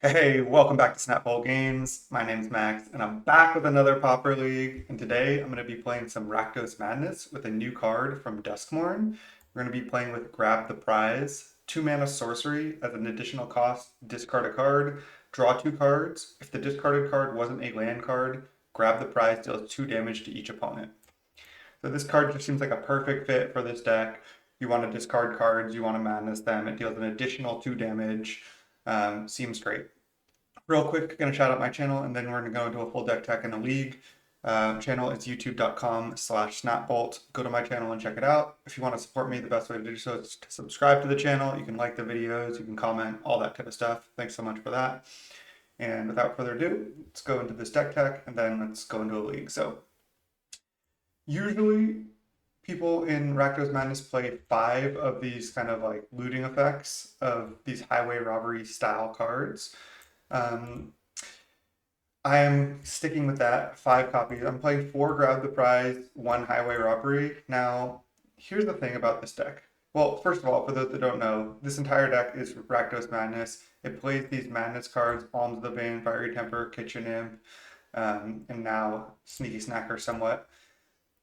Hey, welcome back to Snapball Games. My name's Max, and I'm back with another Pauper League. And today I'm going to be playing some Rakdos Madness with a new card from Duskmorn. We're going to be playing with Grab the Prize, 2 mana sorcery as an additional cost, discard a card, draw 2 cards. If the discarded card wasn't a land card, Grab the Prize deals 2 damage to each opponent. So this card just seems like a perfect fit for this deck. You want to discard cards, you want to madness them. It deals an additional 2 damage. Seems great. Real quick, gonna shout out my channel, and then we're gonna go into a full deck tech in a league. Channel is youtube.com/snapbolt. Go to my channel and check it out. If you want to support me, the best way to do so is to subscribe to the channel. You can like the videos, you can comment, all that kind of stuff. Thanks so much for that. And without further ado, let's go into this deck tech, and then let's go into a league. So usually people in Rakdos Madness play 5 of these kind of like looting effects of these highway robbery style cards. Um, I am sticking with that 5 copies. I'm playing 4 Grab the Prize, 1 Highway Robbery. Now, here's the thing about this deck. Well, first of all, for those that don't know, this entire deck is Rakdos Madness. It plays these Madness cards, Alms of the Vein, Fiery Temper, Kitchen Imp, and now Sneaky Snacker somewhat.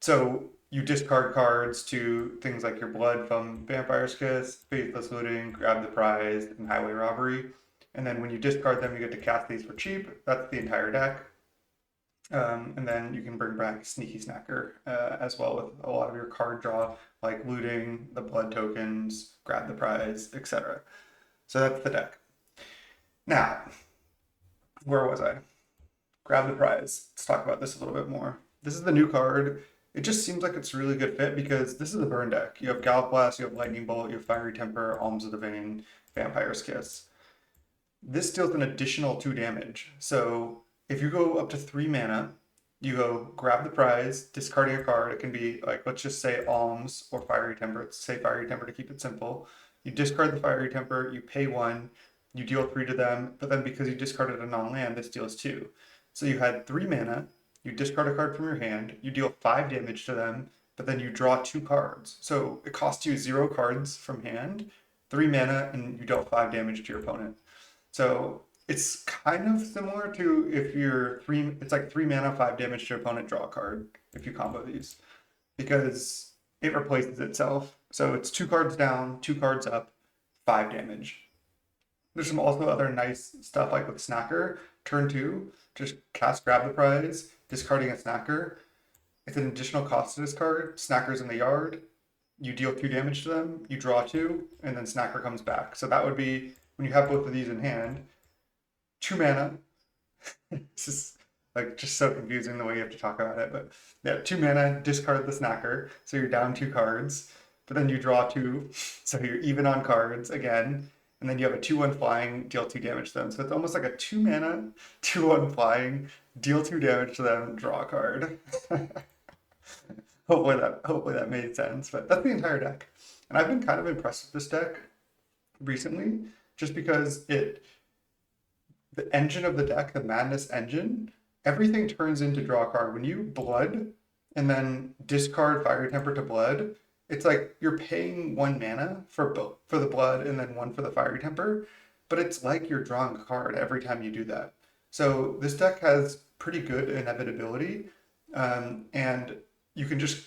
So you discard cards to things like your Blood from Vampire's Kiss, Faithless Looting, Grab the Prize, and Highway Robbery. And then when you discard them, you get to cast these for cheap. That's the entire deck. And then you can bring back Sneaky Snacker as well with a lot of your card draw, like looting, the blood tokens, grab the prize, etc. So that's the deck. Now, where was I? Grab the prize. Let's talk about this a little bit more. This is the new card. It just seems like it's a really good fit because this is a burn deck. You have Gallop Blast, you have Lightning Bolt, you have Fiery Temper, Alms of the Vein, Vampire's Kiss. This deals an additional 2 damage. So if you go up to 3 mana, you go grab the prize, discarding a card. It can be like, let's just say Alms or Fiery Temper. Let's say Fiery Temper to keep it simple. You discard the Fiery Temper, you pay 1, you deal 3 to them, but then because you discarded a non-land, this deals 2. So you had 3 mana, you discard a card from your hand, you deal 5 damage to them, but then you draw 2 cards. So it costs you 0 cards from hand, 3 mana, and you dealt 5 damage to your opponent. So it's kind of similar to if you're it's like 3 mana, 5 damage to your opponent, draw a card if you combo these because it replaces itself. So it's 2 cards down, 2 cards up, 5 damage. There's some also other nice stuff like with Snacker. Turn 2, just cast Grab the Prize, discarding a Snacker. It's an additional cost to discard. Snacker's in the yard. You deal 2 damage to them, you draw 2, and then Snacker comes back. So that would be when you have both of these in hand, 2 mana. This is like just so confusing the way you have to talk about it, but yeah, 2 mana, discard the Snacker, so you're down 2 cards, but then you draw 2, so you're even on cards again, and then you have a 2/1 flying, deal 2 damage to them. So it's almost like a 2 mana, 2/1 flying, deal 2 damage to them, draw a card. Hopefully that made sense, but that's the entire deck. And I've been kind of impressed with this deck recently, just because the engine of the deck, the Madness engine, everything turns into draw a card. When you blood and then discard Fiery Temper to blood, it's like you're paying 1 mana for both for the blood and then 1 for the Fiery Temper, but it's like you're drawing a card every time you do that. So this deck has pretty good inevitability, and you can just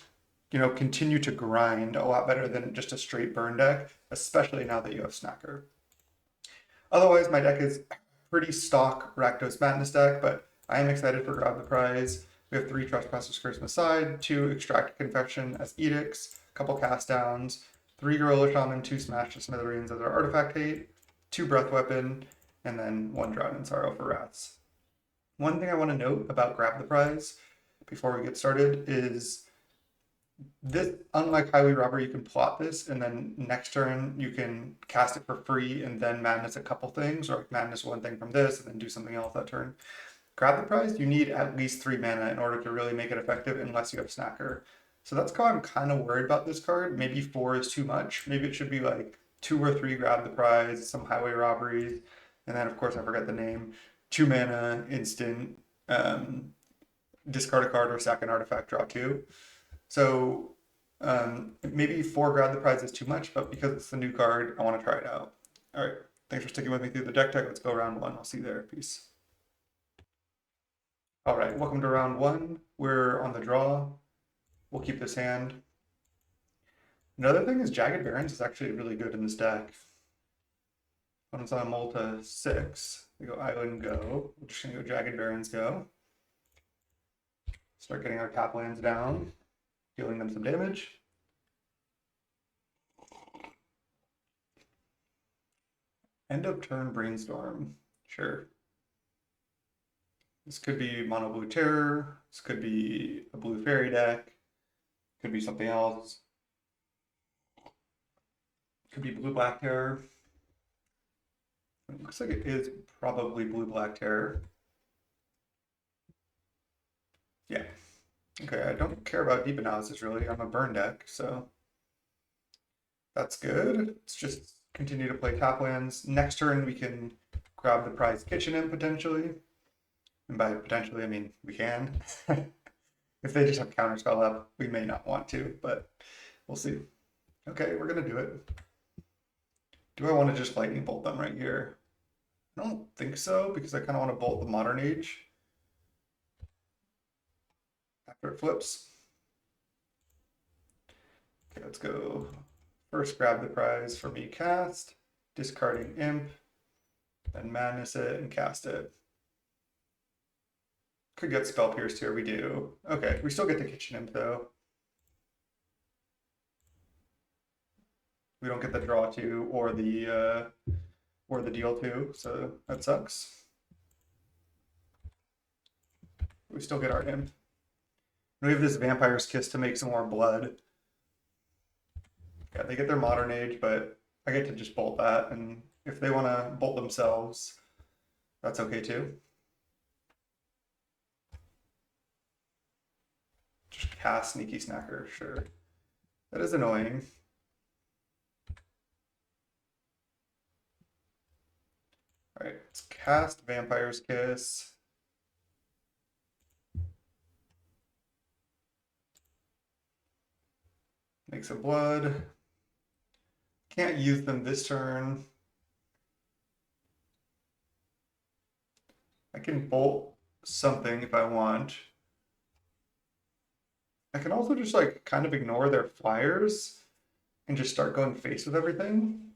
continue to grind a lot better than just a straight burn deck, especially now that you have Snacker. Otherwise, my deck is pretty stock Rakdos Madness deck, but I am excited for Grab the Prize. We have 3 Trespasser's Curse on the side, 2 Extract Confection as Edicts, a couple cast downs, 3 Gorilla Shaman, 2 Smash to Smithereens as our artifact hate, 2 Breath Weapon, and then 1 Drown in Sorrow for Wraths. One thing I want to note about Grab the Prize before we get started is this, unlike Highway Robbery, you can plot this and then next turn you can cast it for free and then madness a couple things, or like madness one thing from this and then do something else that turn. Grab the Prize, you need at least 3 mana in order to really make it effective unless you have Snacker. So that's how I'm kind of worried about this card. Maybe 4 is too much. Maybe it should be like 2 or 3 Grab the Prize, some Highway Robberies, and then of course I forget the name. 2 mana, instant, discard a card or sack an artifact, draw 2. So maybe 4 Grab the Prize is too much, but because it's the new card, I want to try it out. All right, Thanks for sticking with me through the deck tech. Let's go round one. I'll see you there. Peace. All right, welcome to round one. We're on the draw. We'll keep this hand. Another thing is Jagged Barons is actually really good in this deck. When it's on Multa 6, we go Island go. We're just gonna go Jagged Barons go. Start getting our top lands down, dealing them some damage. End of turn Brainstorm. Sure. This could be Mono Blue Terror. This could be a Blue Fairy deck. Could be something else. Could be Blue Black Terror. It looks like it is probably Blue Black Terror. Yeah. Okay, I don't care about deep analysis really. I'm a burn deck, so that's good. Let's just continue to play top lands. Next turn we can grab the prize kitchen in potentially. And by potentially I mean we can. If they just have counterspell up, we may not want to, but we'll see. Okay, we're gonna do it. Do I want to just lightning bolt them right here? I don't think so, because I kind of want to bolt the Modern Age after it flips. Okay, let's go. First grab the prize for me cast, discarding Imp, then Madness it and cast it. Could get Spell Pierced here, we do. Okay, we still get the Kitchen Imp though. We don't get the draw two or the deal two, so that sucks. We still get our Imp. We have this Vampire's Kiss to make some more blood. Yeah, they get their Modern Age, but I get to just bolt that, and if they want to bolt themselves, that's okay too. Just cast Sneaky Snacker, sure. That is annoying. Alright, let's cast Vampire's Kiss. Makes a blood. Can't use them this turn. I can bolt something if I want. I can also just like kind of ignore their flyers and just start going face with everything.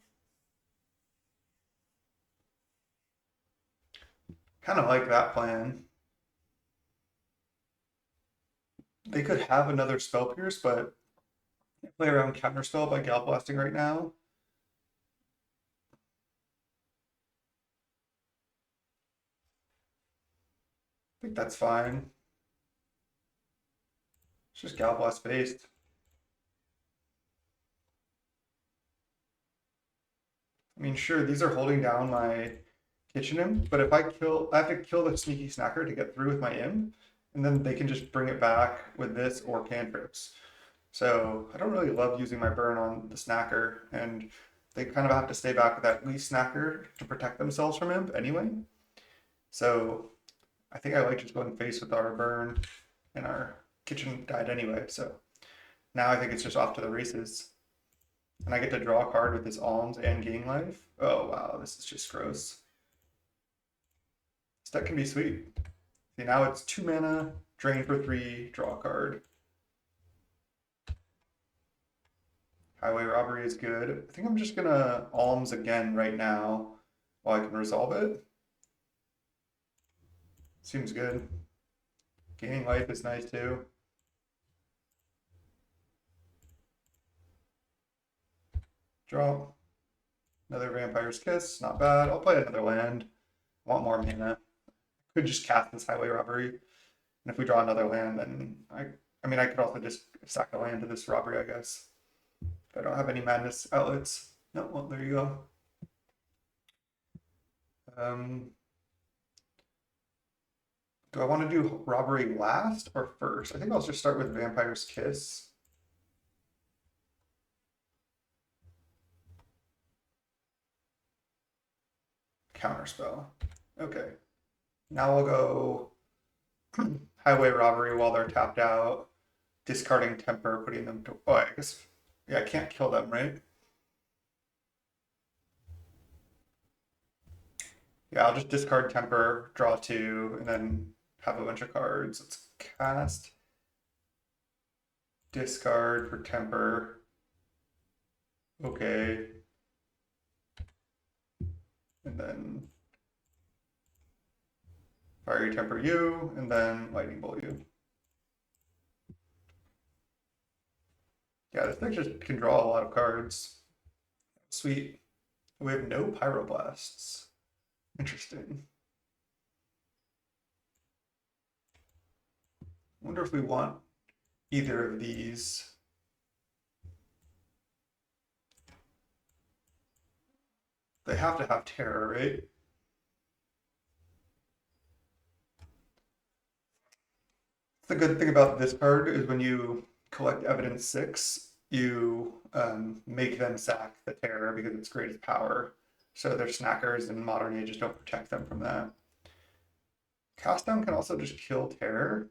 Kind of like that plan. They could have another Spell Pierce, but I play around Counterspell by Gal Blasting right now. I think that's fine. It's just Gal Blast based. I mean, sure, these are holding down my Kitchen Imp, but if I have to kill the Sneaky Snacker to get through with my Imp, and then they can just bring it back with this or cantrips. So I don't really love using my burn on the Snacker, and they kind of have to stay back with that least Snacker to protect themselves from Imp anyway. So I think I like just going face with our burn, and our kitchen died anyway, so now I think it's just off to the races. And I get to draw a card with this Alms and gain life. Oh wow, this is just gross. This deck can be sweet. See, now it's 2 mana, drain for 3, draw a card. Highway Robbery is good. I think I'm just gonna Alms again right now while I can resolve it. Seems good. Gaining life is nice too. Draw. Another Vampire's Kiss, not bad. I'll play another land. I want more mana. Could just cast this Highway Robbery. And if we draw another land, then I mean, I could also just sack a land to this robbery, I guess. If I don't have any madness outlets. No, well, there you go. Do I want to do robbery last or first? I think I'll just start with Vampire's Kiss. Counterspell. Okay. Now I'll go Highway Robbery while they're tapped out, discarding Temper, putting them to. Oh, I guess. Yeah, I can't kill them, right? Yeah, I'll just discard temper, draw two, and then have a bunch of cards. Let's cast, discard for temper. Okay. And then fiery temper you, and then lightning bolt you. Yeah, this deck just can draw a lot of cards. Sweet. We have no pyroblasts. Interesting. Wonder if we want either of these. They have to have terror, right? The good thing about this card is when you collect evidence 6, you make them sack the terror because it's greatest power. So their snackers and modern ages don't protect them from that. Cast down can also just kill terror.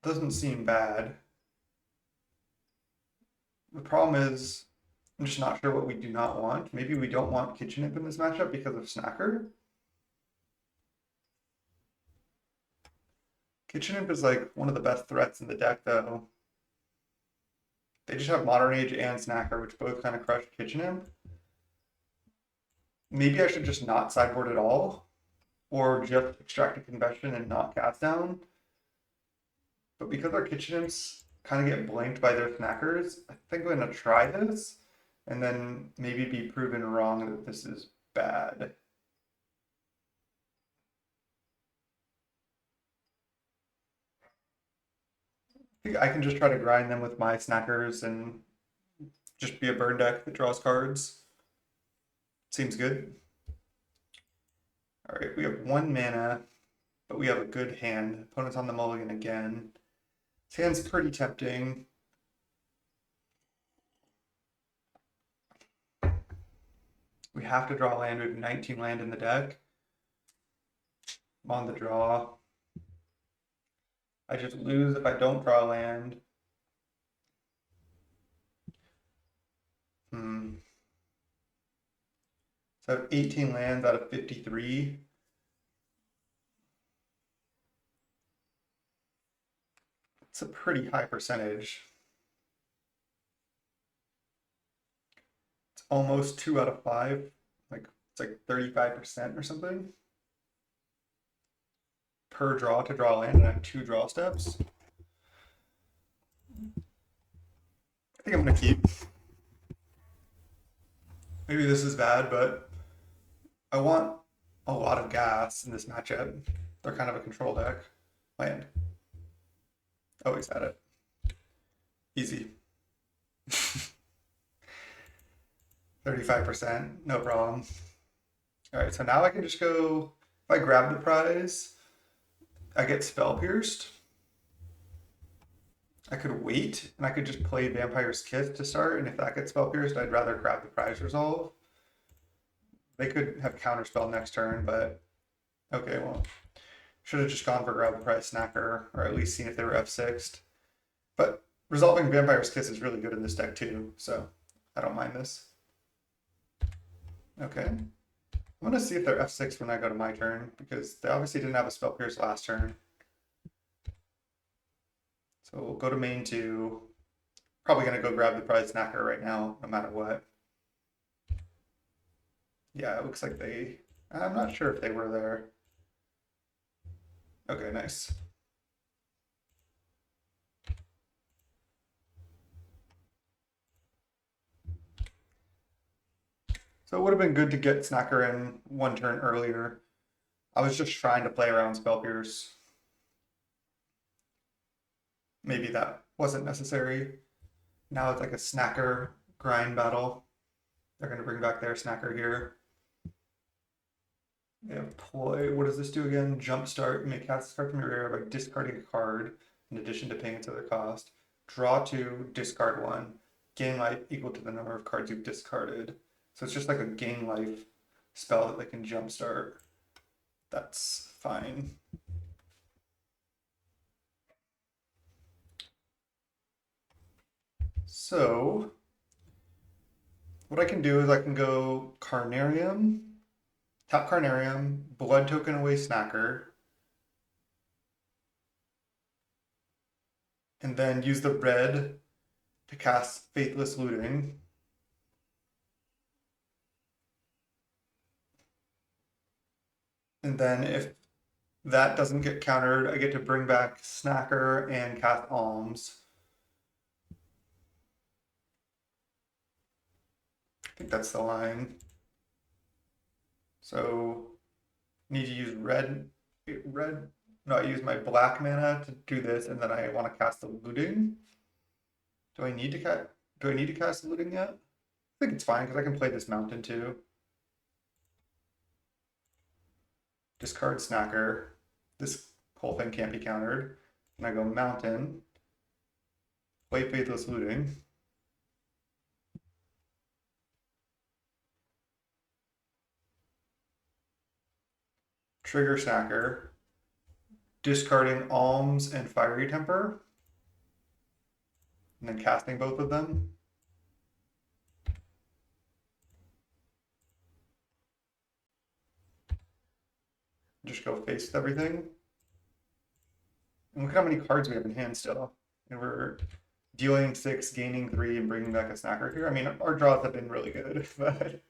Doesn't seem bad. The problem is, I'm just not sure what we do not want. Maybe we don't want Kitchen Imp in this matchup because of Snacker. Kitchen Imp is like one of the best threats in the deck, though. They just have Modern Age and Snacker, which both kind of crush Kitchen Imp. Maybe I should just not sideboard at all, or just extract a Confession and not cast down. But because our Kitchen Imps kind of get blanked by their Snackers, I think I'm going to try this, and then maybe be proven wrong that this is bad. I think I can just try to grind them with my Snackers and just be a burn deck that draws cards. Seems good. All right, we have 1 mana, but we have a good hand. Opponent's on the mulligan again. This hand's pretty tempting. We have to draw land. We have 19 land in the deck. I'm on the draw. I just lose if I don't draw land. So I have 18 lands out of 53. It's a pretty high percentage. It's almost 2 out of 5. Like it's like 35% or something per draw to draw land, and I have 2 draw steps. I think I'm gonna keep. Maybe this is bad, but I want a lot of gas in this matchup. They're kind of a control deck. Land. Always had it. Easy. 35%, no problem. All right, so now I can just go, if I grab the prize, I get Spell Pierced. I could wait, and I could just play Vampire's Kiss to start, and if that gets Spell Pierced, I'd rather grab the prize resolve. They could have Counterspell next turn, but okay, well, should have just gone for grab the prize Snacker, or at least seen if they were F6'd. But resolving Vampire's Kiss is really good in this deck too, so I don't mind this. Okay. I'm gonna see if they're F6 when I go to my turn, because they obviously didn't have a Spell Pierce last turn. So we'll go to main 2. Probably gonna go grab the prize Snacker right now, no matter what. Yeah, it looks like they... I'm not sure if they were there. Okay, nice. So it would have been good to get Snacker in 1 turn earlier. I was just trying to play around Spell Pierce. Maybe that wasn't necessary. Now it's like a Snacker grind battle. They're going to bring back their Snacker here. They have Ploy. What does this do again? Jumpstart. You may cast this card from your area by discarding a card in addition to paying its other cost. Draw 2, discard 1. Gain life equal to the number of cards you've discarded. So it's just like a gain life spell that they can jumpstart. That's fine. So what I can do is I can go Carnarium, tap Carnarium, blood token away Snacker, and then use the red to cast Faithless Looting. And then if that doesn't get countered, I get to bring back Snacker and cast Alms. I think that's the line. So need to use red. No, I use my black mana to do this, and then I want to cast the looting. Do I need to cast? Do I need to cast the looting yet? I think it's fine because I can play this mountain too. Discard Snacker. This whole thing can't be countered. And I go mountain. Play Faithless Looting. Trigger Snacker. Discarding Alms and Fiery Temper. And then casting both of them. Just go face with everything. And look at how many cards we have in hand still. And we're dealing 6, gaining 3, and bringing back a Snacker here. I mean, our draws have been really good, but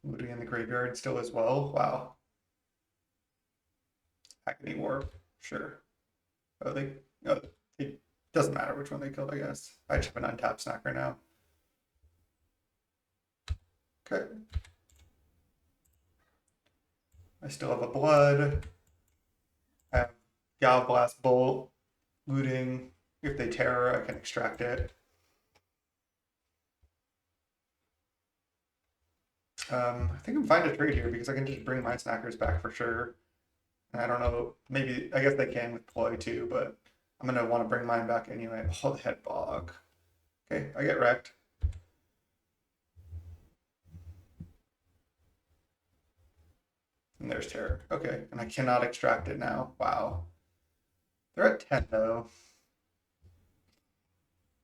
looting in the graveyard still as well. Wow. Agony Warp, sure. Oh, it doesn't matter which one they killed, I guess. I just have an untapped Snacker now. Okay. I still have a blood. I have Galblast Bolt, looting. If they terror, I can extract it. I think I'm fine to trade here because I can just bring my Snackers back for sure. And I don't know, maybe, I guess they can with Ploy too, but I'm going to want to bring mine back anyway. Oh, the head bog. Okay, I get wrecked. And there's terror. Okay, and I cannot extract it now. Wow. They're at 10 though.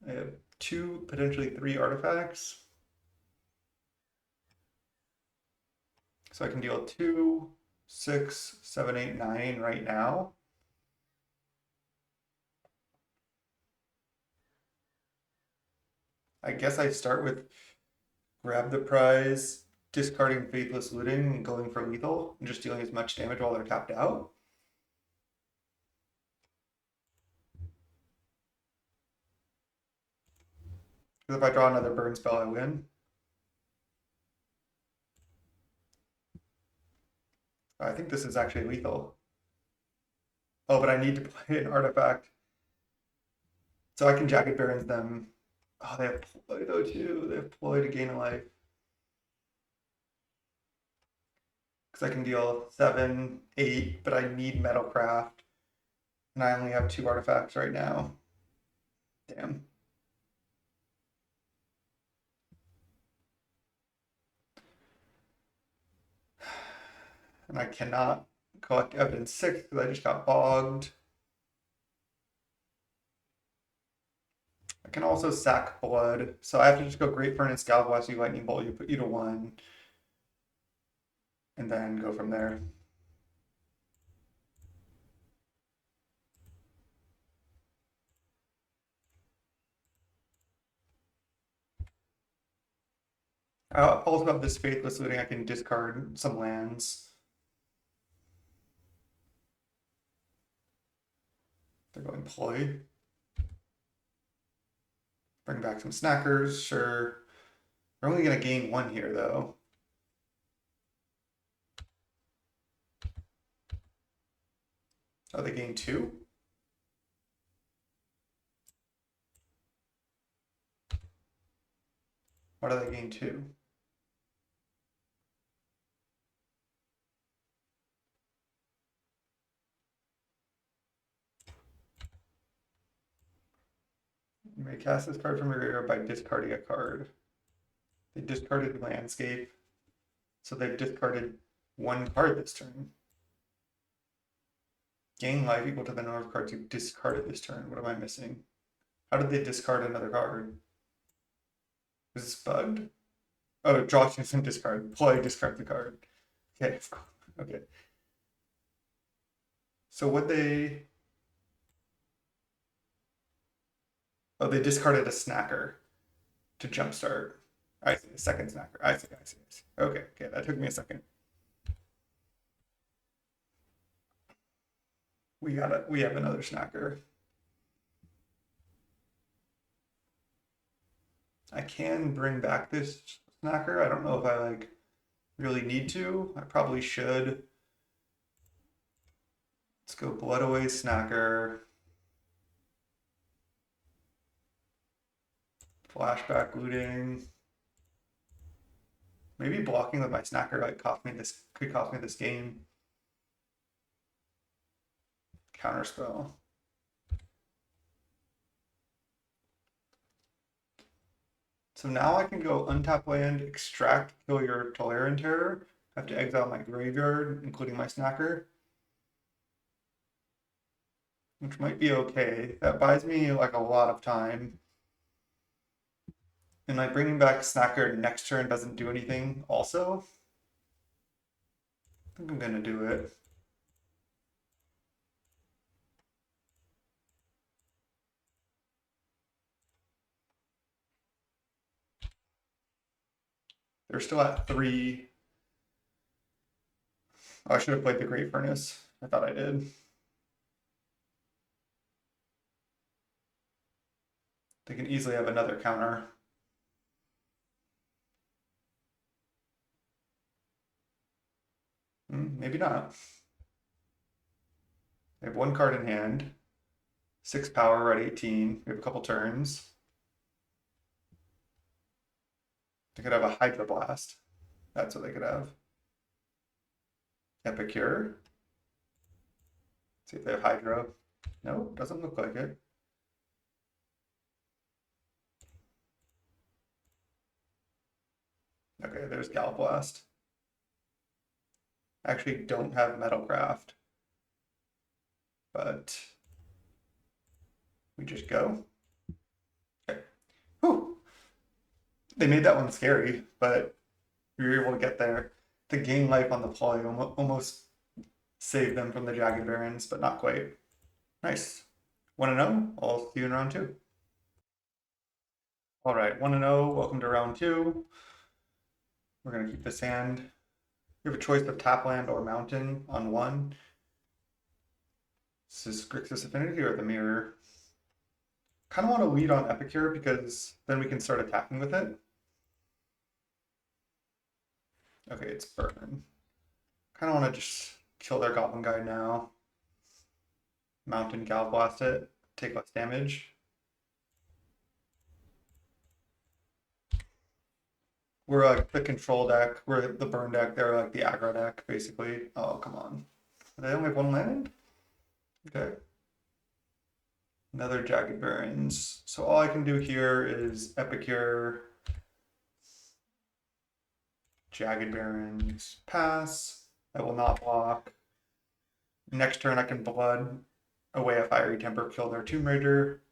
I have 2, potentially 3 artifacts. So I can deal 2, 6, 7, 8, 9 right now. I guess I start with grab the prize, discarding Faithless Looting, and going for lethal, and just dealing as much damage while they're tapped out. Because if I draw another burn spell, I win. I think this is actually lethal. Oh, but I need to play an artifact. So I can Jagged Barons them. Oh, they have Ploy though too. They have Ploy to gain a life. Because I can deal 7, 8, but I need Metalcraft. And I only have 2 artifacts right now. Damn. And I cannot collect evidence 6 because I just got bogged. I can also sack blood. So I have to just go Great Furnace, Galvast, you Lightning Bolt, you put you to 1. And then go from there. I also have this Faithless Looting. I can discard some lands. They're going Ploy. Bring back some Snackers, sure. We're only going to gain 1 here, though. Oh, they gain 2? Why do they gain 2? You may cast this card from your graveyard by discarding a card. They discarded Landscape, so they've discarded 1 card this turn. Gain life equal to the number of cards you discarded this turn. What am I missing? How did they discard another card? Is this bugged? Oh, draw two and discard. Play, discard the card. Okay, okay. So what they... Oh, they discarded a snacker to jumpstart. I see, a second snacker. I see, I see, I see. Okay, okay, that took me a second. We have another snacker. I can bring back this snacker. I don't know if I like really need to. I probably should. Let's go blood away snacker. Flashback looting. Maybe blocking with my snacker like could cost me this game. Counterspell. So now I can go untap land, extract, kill your Tolarian Terror. I have to exile my graveyard, including my snacker. Which might be okay. That buys me like a lot of time. And like bringing back snacker next turn doesn't do anything also. I think I'm gonna do it. They're still at 3. Oh, I should have played the Great Furnace. I thought I did. They can easily have another counter. Maybe not. They have one card in hand. 6 power, we're at 18. We have a couple turns. They could have a Hydro Blast. That's what they could have. Epicure. See if they have Hydro. No, doesn't look like it. Okay, there's Galblast. I actually don't have Metalcraft, but we just go. Okay. Whew. They made that one scary, but we were able to get there. The gain life on the ploy almost saved them from the Jagged Barons, but not quite. Nice. 1-0. I'll see you in round 2. All right, 1-0. Welcome to round 2. We're going to keep this hand. You have a choice of tap land or mountain on 1. This is Grixis Affinity or the Mirror. Kind of want to lead on Epicure because then we can start attacking with it. Okay, it's Burn. Kind of want to just kill their Goblin Guy now. Mountain Galblast it, take less damage. We're like the control deck, we're the burn deck, they're like the aggro deck, basically. Oh, come on. They only have 1 land? Okay. Another Jagged Barons. So all I can do here is Epicure, Jagged Barons, pass. I will not block. Next turn I can blood away a Fiery Temper, kill their Tomb Raider.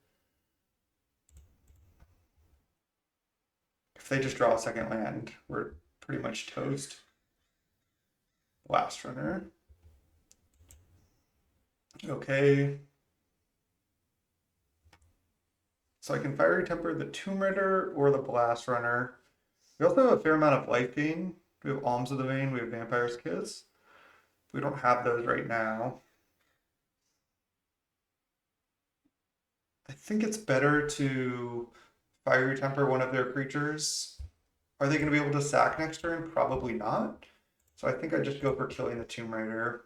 If they just draw a second land, we're pretty much toast. Blast Runner. Okay. So I can Fiery Temper the Tomb Raider or the Blast Runner. We also have a fair amount of life gain. We have Alms of the Vein, we have Vampire's Kiss. We don't have those right now. I think it's better to Fiery Temper one of their creatures. Are they going to be able to sack next turn? Probably not. So I think I just go for killing the Tomb Raider.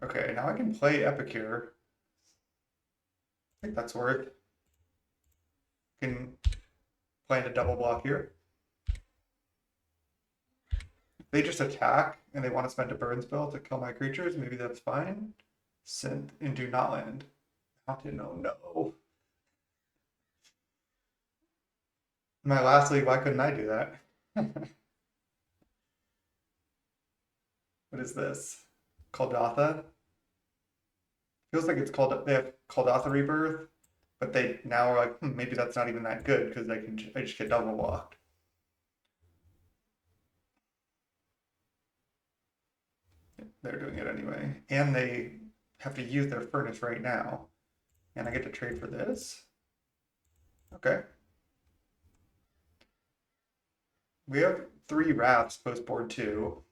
Okay, now I can play Epicure. I think that's worth. Can plan a double block here. If they just attack and they want to spend a burn spell to kill my creatures, maybe that's fine. Synth and do not land. Mountain, oh no. My last league, why couldn't I do that? What is this? Kaldatha? Feels like it's called, they have Kaldatha Rebirth, but they now are like, maybe that's not even that good because I just get double blocked. They're doing it anyway. And they have to use their furnace right now. And I get to trade for this? Okay. We have 3 rafts post board too.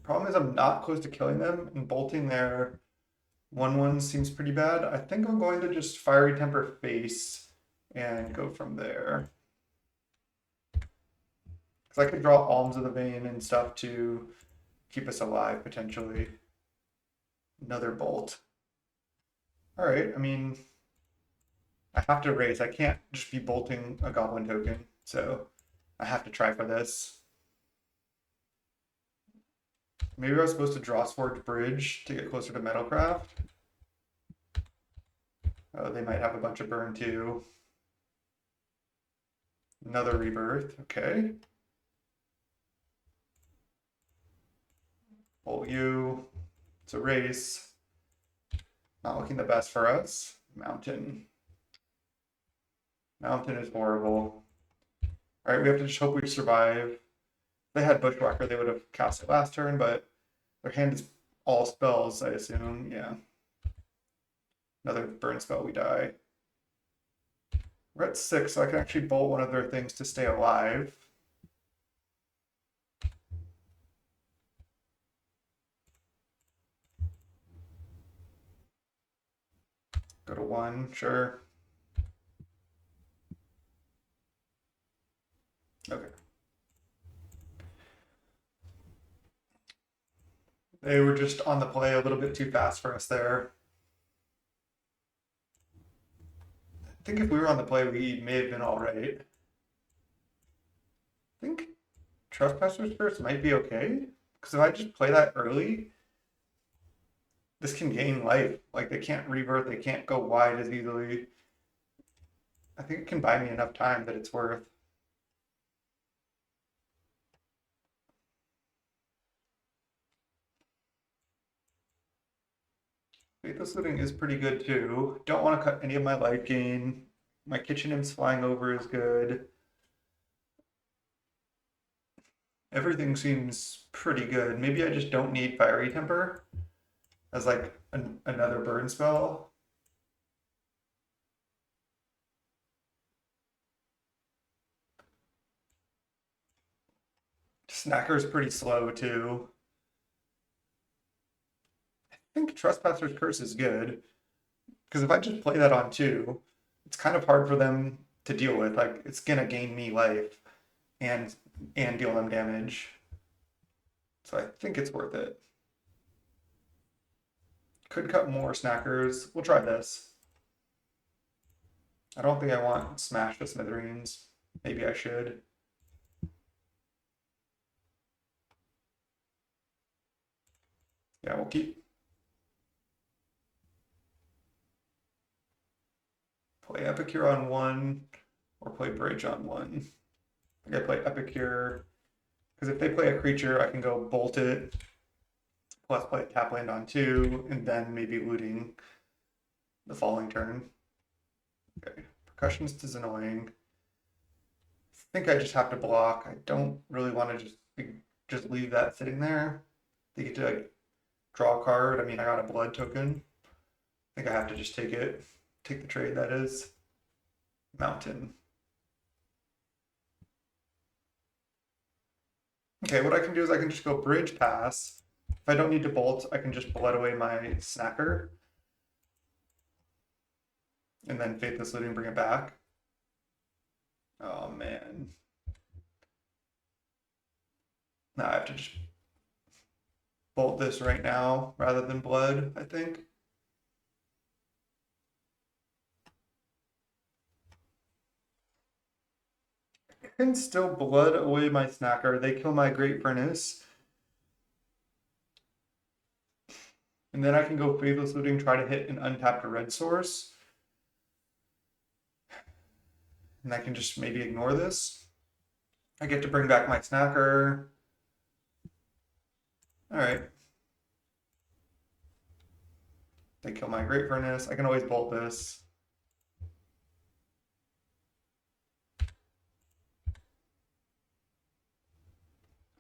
Problem is I'm not close to killing them, and bolting their 1/1 seems pretty bad. I think I'm going to just Fiery Temper face and go from there. Because I could draw Alms of the Vein and stuff to keep us alive, potentially. Another bolt. Alright, I mean, I have to race. I can't just be bolting a Goblin token, so I have to try for this. Maybe I was supposed to draw Swords Bridge to get closer to Metalcraft. Oh, they might have a bunch of burn too. Another rebirth, okay. Bolt you. It's a race. Not looking the best for us. Mountain. Mountain is horrible. Alright, we have to just hope we survive. If they had Bushwhacker, they would have cast it last turn, but their hand is all spells, I assume. Yeah. Another burn spell, we die. We're at 6, so I can actually bolt one of their things to stay alive. Go to 1, sure. Okay. They were just on the play a little bit too fast for us there. I think if we were on the play, we may have been all right. I think Trespasser's Curse might be okay. Because if I just play that early, this can gain life. Like, they can't rebirth, they can't go wide as easily. I think it can buy me enough time that it's worth. Faithless Looting is pretty good too. Don't want to cut any of my life gain. My Kitchen Imps flying over is good. Everything seems pretty good. Maybe I just don't need Fiery Temper as like another burn spell. Snacker's pretty slow too. I think Trespasser's Curse is good. Because if I just play that on 2, it's kind of hard for them to deal with. Like, it's gonna gain me life and deal them damage. So I think it's worth it. Could cut more snackers. We'll try this. I don't think I want Smash to Smithereens. Maybe I should. Yeah, we'll keep. Play Epicure on 1 or play Bridge on 1. I think I play Epicure. Because if they play a creature, I can go bolt it, plus play tap land on 2, and then maybe looting the following turn. Okay, Percussionist is annoying. I think I just have to block. I don't really want to just leave that sitting there. They get to like draw a card. I mean, I got a blood token. I think I have to just take it. Take the trade, that is. Mountain. Okay, what I can do is I can just go bridge pass. If I don't need to bolt, I can just blood away my snacker. And then Faithless Looting, bring it back. Oh man. Now I have to just bolt this right now rather than blood, I think. I can still blood away my snacker. They kill my Great Furnace. And then I can go Faithless Looting, try to hit an untapped red source. And I can just maybe ignore this. I get to bring back my Snacker. Alright. They kill my Great Furnace. I can always bolt this.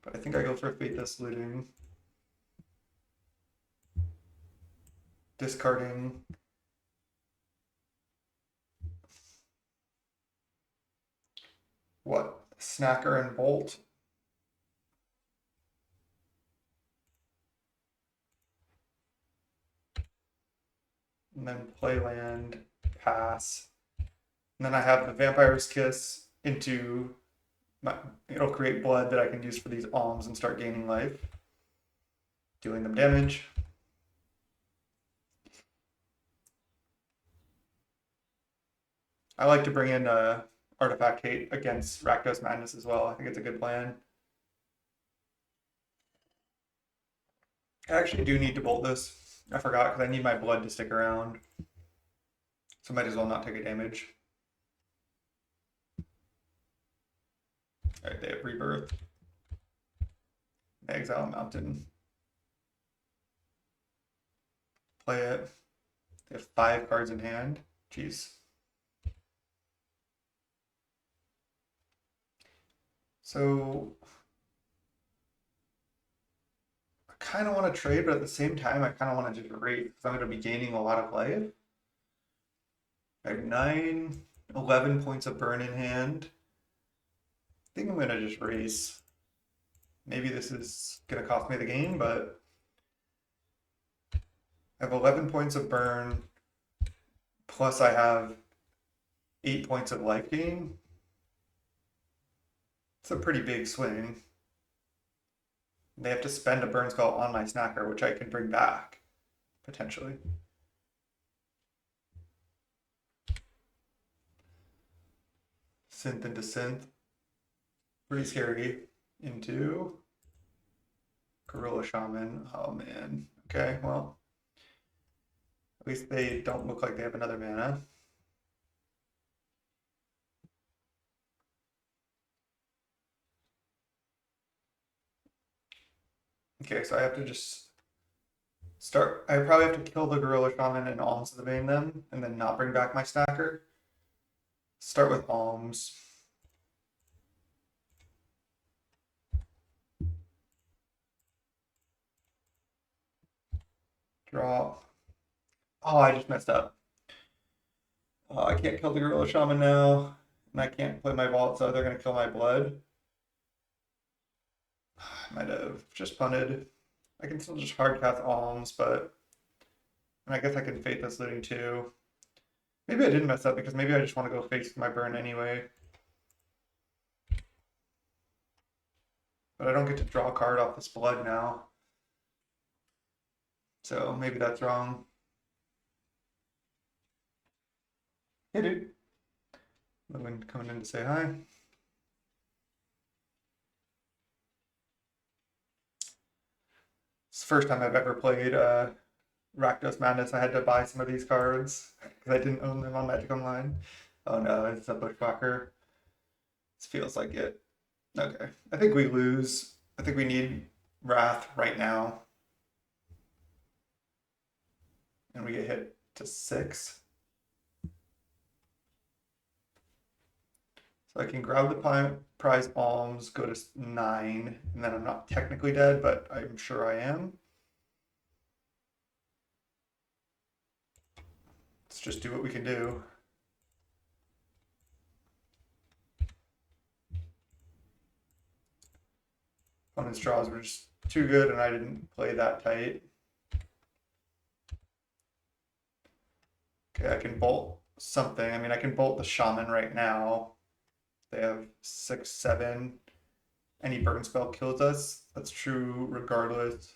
But I think I go for Faithless Looting. Discarding. What? Snacker and Bolt. And then play land, pass. And then I have the Vampire's Kiss into my, it'll create blood that I can use for these alms and start gaining life, dealing them damage. I like to bring in Artifact Hate against Rakdos Madness as well. I think it's a good plan. I actually do need to bolt this. I forgot because I need my blood to stick around. So might as well not take a damage. Alright, they have Rebirth. Exile Mountain. Play it. They have 5 cards in hand. Jeez. So I kind of want to trade, but at the same time, I kind of want to just raid because I'm going to be gaining a lot of life. I have 9, 11 points of burn in hand. I think I'm going to just race. Maybe this is going to cost me the game, but I have 11 points of burn, plus I have 8 points of life gain. It's a pretty big swing. They have to spend a burn spell on my Snacker, which I can bring back, potentially. Synth into Synth. Pretty scary. Into Gorilla Shaman. Oh man. Okay, well. At least they don't look like they have another mana. Okay, so I have to just start. I probably have to kill the Gorilla Shaman and Alms of the Bane them, and then not bring back my Snacker. Start with Alms. Draw. Oh, I just messed up. I can't kill the Gorilla Shaman now, and I can't play my Vault, so they're going to kill my blood. I might have just punted. I can still just hardcast Alms, but I guess I can Faithless Looting too. Maybe I didn't mess up because maybe I just want to go face my burn anyway. But I don't get to draw a card off this blood now. So maybe that's wrong. Hey dude. Logan coming in to say hi. It's the first time I've ever played Rakdos Madness. I had to buy some of these cards because I didn't own them on Magic Online. Oh no, it's a Bushwhacker. This feels like it. Okay, I think we lose. I think we need Wrath right now. And we get hit to 6. So I can grab the prize alms, go to 9, and then I'm not technically dead, but I'm sure I am. Let's just do what we can do. Opponent's draws were just too good, and I didn't play that tight. Okay, I can bolt something. I mean, I can bolt the Shaman right now. They have 6, 7. Any burn spell kills us. That's true regardless.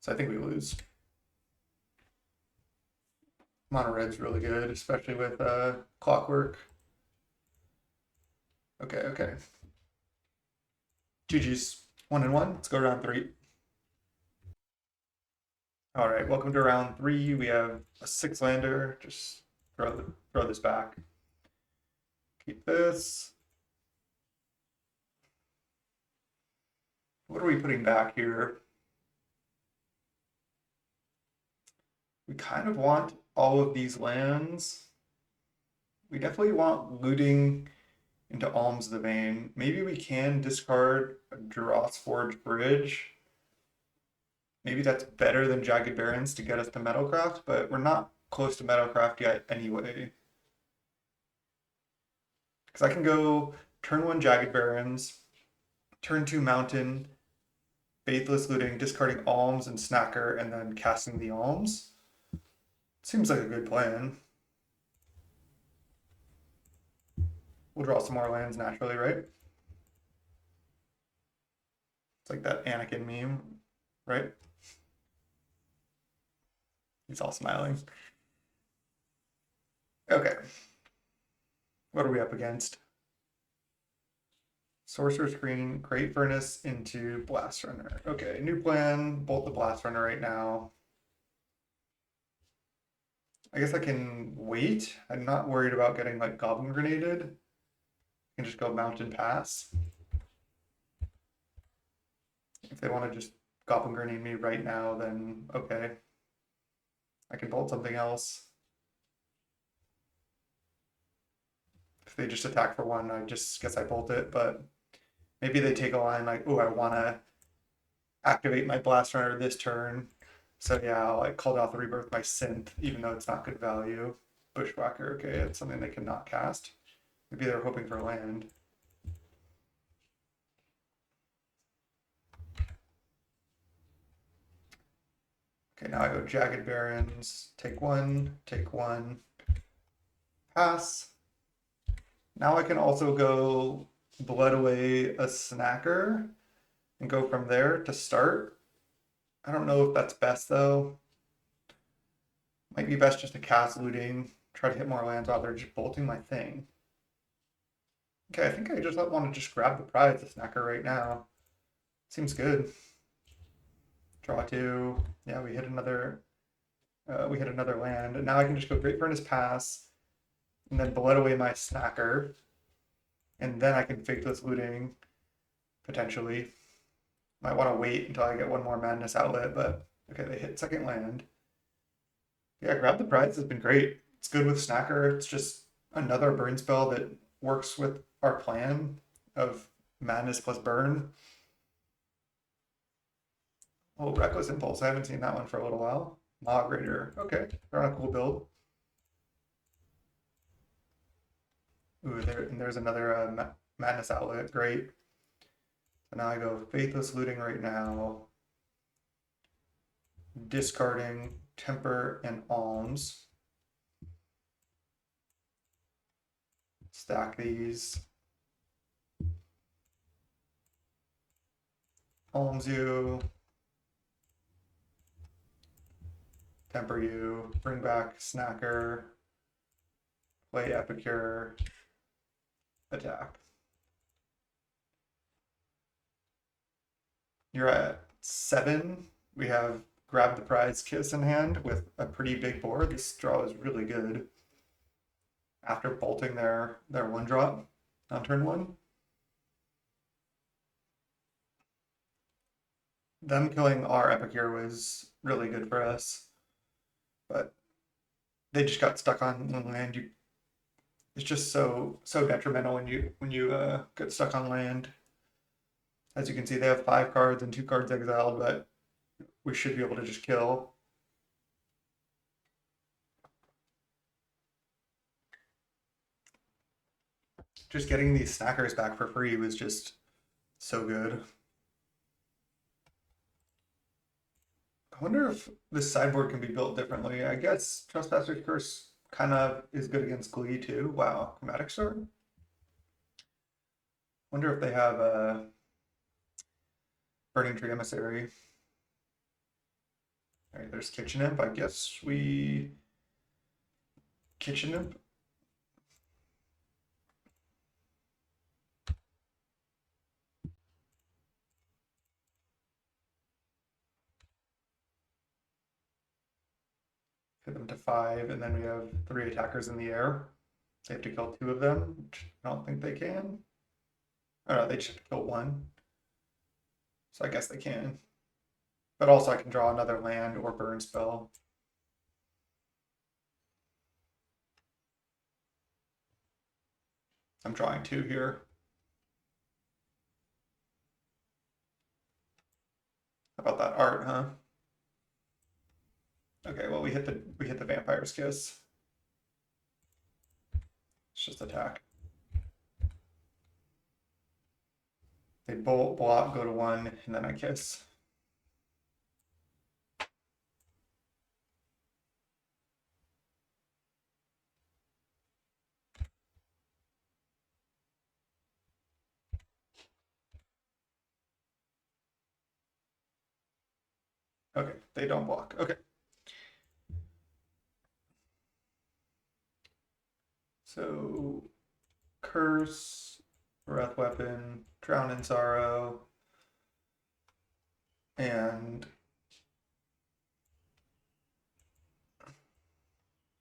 So I think we lose. Mono red's really good, especially with Clockwork. Okay, okay. GG's. 1-1. Let's go round three. All right, welcome to round three. We have a 6-lander. Just throw this back. Keep this. What are we putting back here? We kind of want all of these lands. We definitely want looting into Alms the Vein. Maybe we can discard a Dross Forge Bridge. Maybe that's better than Jagged Barrens to get us to Metalcraft, but we're not close to Metalcraft yet anyway. Because I can go turn 1 Jagged Barrens, turn 2 Mountain, Faithless Looting, discarding Alms and Snacker, and then casting the Alms. Seems like a good plan. We'll draw some more lands naturally, right? It's like that Anakin meme, right? He's all smiling. Okay. What are we up against? Sorcerer's Screen, Great Furnace into Blast Runner. Okay, new plan, bolt the Blast Runner right now. I guess I can wait. I'm not worried about getting like Goblin Grenaded. I can just go Mountain Pass. If they want to just Goblin Grenade me right now, then okay. I can bolt something else. If they just attack for 1, I just guess I bolt it, but maybe they take a line like, oh, I want to activate my Blast Runner this turn. So yeah, I'll like call off the Rebirth my Synth, even though it's not good value. Bushwhacker, okay, it's something they cannot cast. Maybe they're hoping for land. Okay, now I go Jagged Barrens, take 1, pass. Now I can also go Blood Away a Snacker and go from there to start. I don't know if that's best though. Might be best just to cast Looting, try to hit more lands while they're just bolting my thing. Okay, I think I just want to just grab the prize, the Snacker right now. Seems good. Draw 2. Yeah, we hit another land. And now I can just go Great Furnace Pass and then Blood Away my Snacker. And then I can Faithless Looting, potentially. Might want to wait until I get one more Madness Outlet, but okay, they hit second land. Yeah, Grab the Prize has been great. It's good with Snacker. It's just another burn spell that works with our plan of Madness plus burn. Oh, Reckless Impulse. I haven't seen that one for a little while. Maw Grader. Okay, they're on a cool build. Ooh, there's another Madness Outlet. Great. So now I go Faithless Looting right now. Discarding Temper and Alms. Stack these. Alms you. Temper you. Bring back Snacker. Play Epicure. Attack. You're at 7. We have Grab the Prize Kiss in hand with a pretty big board. This draw is really good. After bolting their 1-drop on turn 1. Them killing our Epicure was really good for us. But they just got stuck on land. It's just so detrimental when you get stuck on land. As you can see, they have 5 cards and 2 cards exiled, but we should be able to just kill. Just getting these Snackers back for free was just so good. I wonder if this sideboard can be built differently. I guess Trespasser's Curse kind of is good against Glee too. Wow, Chromatic Sword. Wonder if they have a Burning Tree Emissary. All right, there's Kitchen Imp. I guess we Kitchen Imp. hit them to 5, and then we have 3 attackers in the air. They have to kill 2 of them, which I don't think they can. Oh no, they just have to kill 1. So I guess they can. But also I can draw another land or burn spell. I'm drawing 2 here. How about that art, huh? Okay, well we hit the Vampire's Kiss. It's just attack. They bolt, block, go to 1, and then I kiss. Okay, they don't block. Okay. So, Curse, Breath Weapon, Drown in Sorrow, and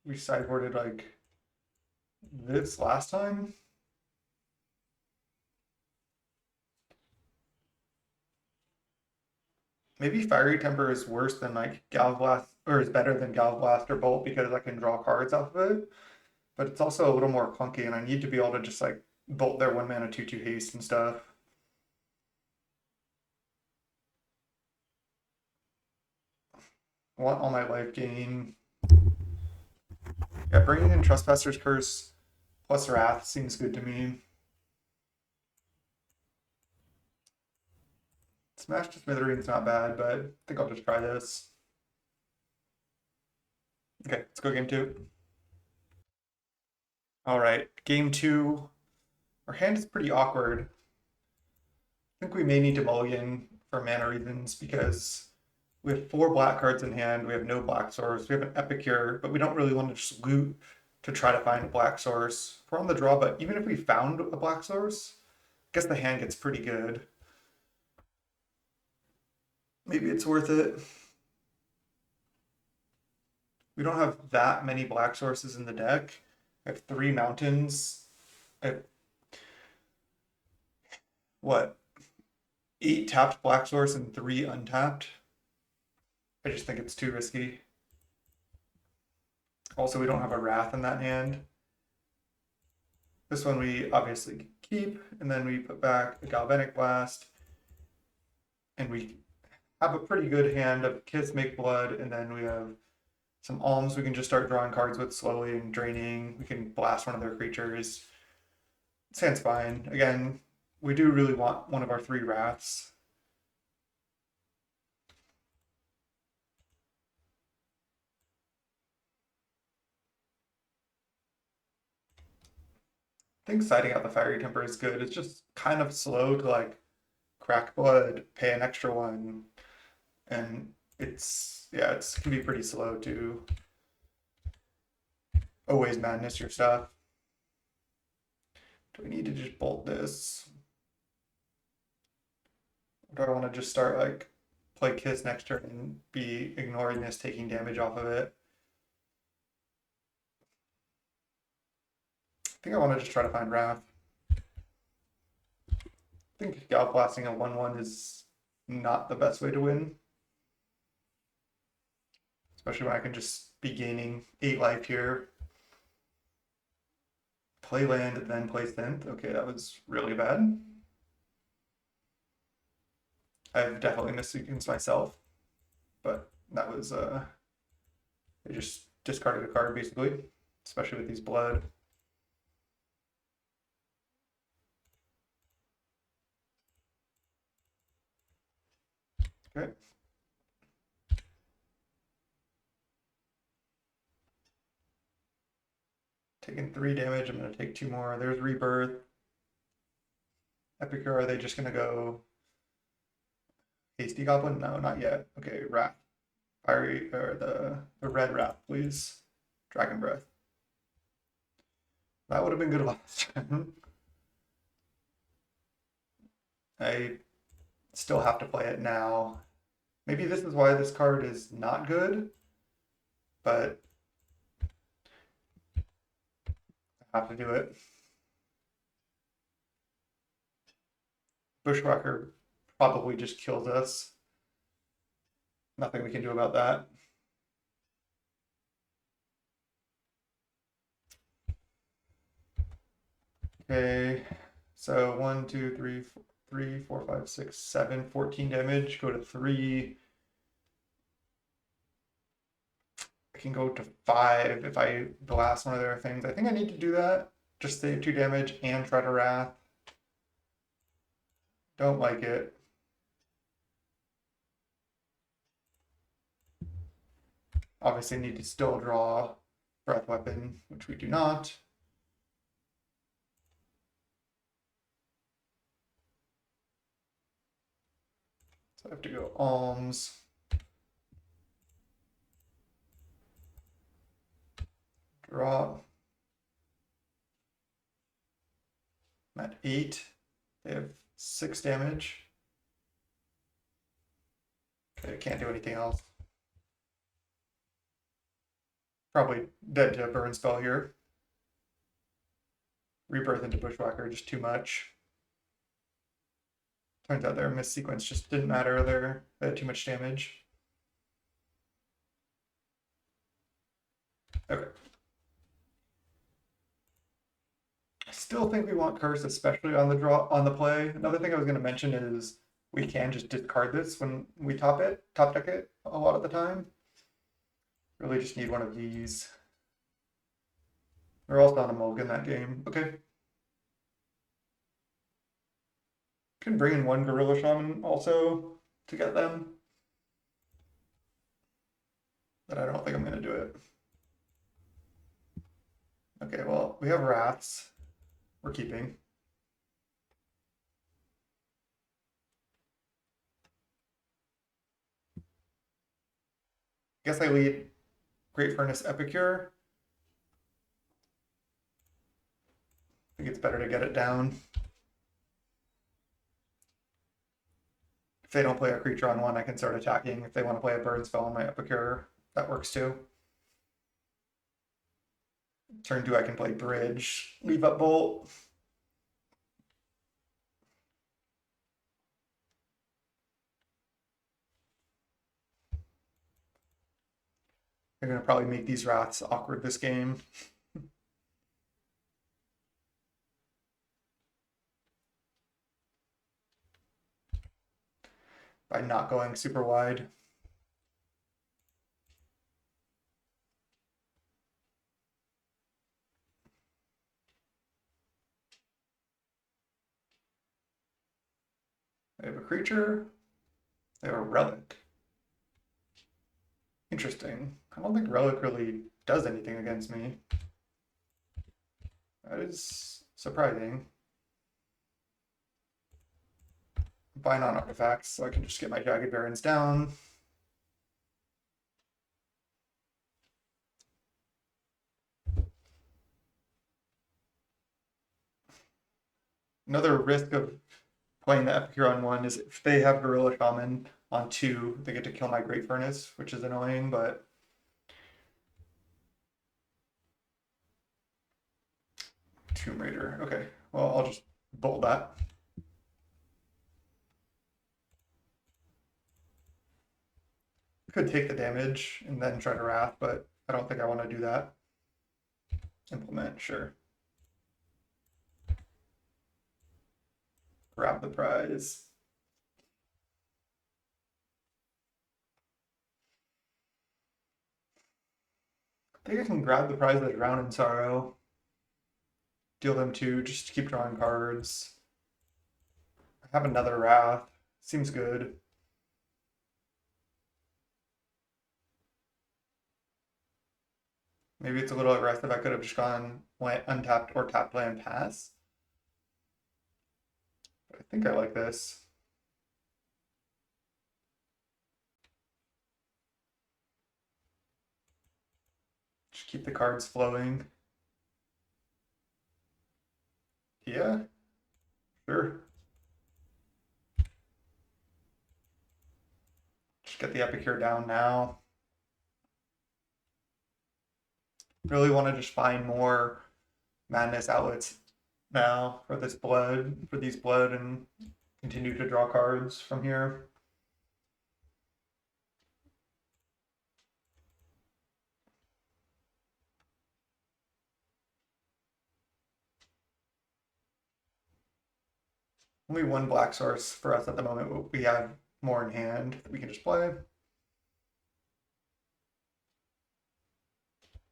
we sideboarded like this last time. Maybe Fiery Temper is worse than like Galvblast, or is better than Galvblast or Bolt because I can draw cards off of it. But it's also a little more clunky, and I need to be able to just like bolt their 1 mana 2/2 haste and stuff. I want all my life gain. Yeah, bringing in Trespasser's Curse plus Wrath seems good to me. Smash to Smithereens not bad, but I think I'll just try this. Okay, let's go game 2. All right, game 2. Our hand is pretty awkward. I think we may need to mulligan for mana reasons because we have 4 black cards in hand. We have no black source. We have an Epicure, but we don't really want to just loot to try to find a black source. We're on the draw, but even if we found a black source, I guess the hand gets pretty good. Maybe it's worth it. We don't have that many black sources in the deck. I have 3 mountains. I have, what, 8 tapped black source and 3 untapped. I just think it's too risky. Also, we don't have a Wrath in that hand. This one we obviously keep, and then we put back a Galvanic Blast, and we have a pretty good hand of Kiss, Make Blood, and then we have some Alms we can just start drawing cards with slowly and draining. We can blast one of their creatures. This hand's fine. Again, we do really want one of our 3 Wraths. I think siding out the Fiery Temper is good. It's just kind of slow to like crack blood, pay an extra 1, and yeah, it can be pretty slow to always madness your stuff. Do we need to just bolt this? Or do I want to just start like play Kiss next turn and be ignoring this, taking damage off of it? I think I want to just try to find Wrath. I think Gal blasting a 1/1 is not the best way to win. Especially when I can just be gaining 8 life here. Play land and then play synth. Okay, that was really bad. I've definitely missequenced myself, but that was I just discarded a card basically, especially with these blood. Okay. Taking 3 damage, I'm gonna take 2 more. There's Rebirth. Epicure, are they just gonna go Hasty Goblin? No, not yet. Okay, Wrath. Fiery, or the red Wrath, please. Dragon Breath. That would have been good last time. I still have to play it now. Maybe this is why this card is not good, but Have to do it. Bushwhacker probably just kills us. Nothing we can do about that. Okay, so 1, 2, 3, 3, 4, 5, 6, 7, 14 damage. Go to 3. I can go to 5 if I blast one of their things. I think I need to do that. Just save 2 damage and try to wrath. Don't like it. Obviously need to still draw breath weapon, which we do not. So I have to go alms. Draw. I'm at 8. They have 6 damage. Okay, I can't do anything else. Probably dead to a burn spell here. Rebirth into Bushwhacker, just too much. Turns out their miss sequence just didn't matter there. They had too much damage. Okay. I still think we want curse, especially on the draw on the play. Another thing I was going to mention is we can just discard this when we top deck it a lot of the time. Really just need one of these. We're also on a mulligan that game. Okay. Can bring in one Gorilla Shaman also to get them. But I don't think I'm going to do it. Okay, well, we have Wraths. We're keeping. Guess I lead Great Furnace Epicure. I think it's better to get it down. If they don't play a creature on one, I can start attacking. If they want to play a burn spell on my Epicure, that works too. Turn 2, I can play Bridge, leave up Bolt. They're going to probably make these Wraths awkward this game. By not going super wide. They have a creature. They have a relic. Interesting. I don't think relic really does anything against me. That is surprising. I'm buying on artifacts, so I can just get my Jagged Barons down. Another risk of playing the Epicure on 1 is if they have Gorilla Shaman on 2, they get to kill my Great Furnace, which is annoying, but Tomb Raider. Okay, well, I'll just bolt that. Could take the damage and then try to Wrath, but I don't think I want to do that. Implement, sure. Grab the prize. I think I can grab the prize with Drown in Sorrow. Deal them 2, just to keep drawing cards. Have another Wrath. Seems good. Maybe it's a little aggressive. I could have just gone untapped or tapped land pass. But I think I like this. Just keep the cards flowing. Yeah, sure. Just get the Epicure down now. Really want to just find more madness outlets now for this blood, for these blood, and continue to draw cards from here. Only one black source for us at the moment, but we have more in hand that we can just play.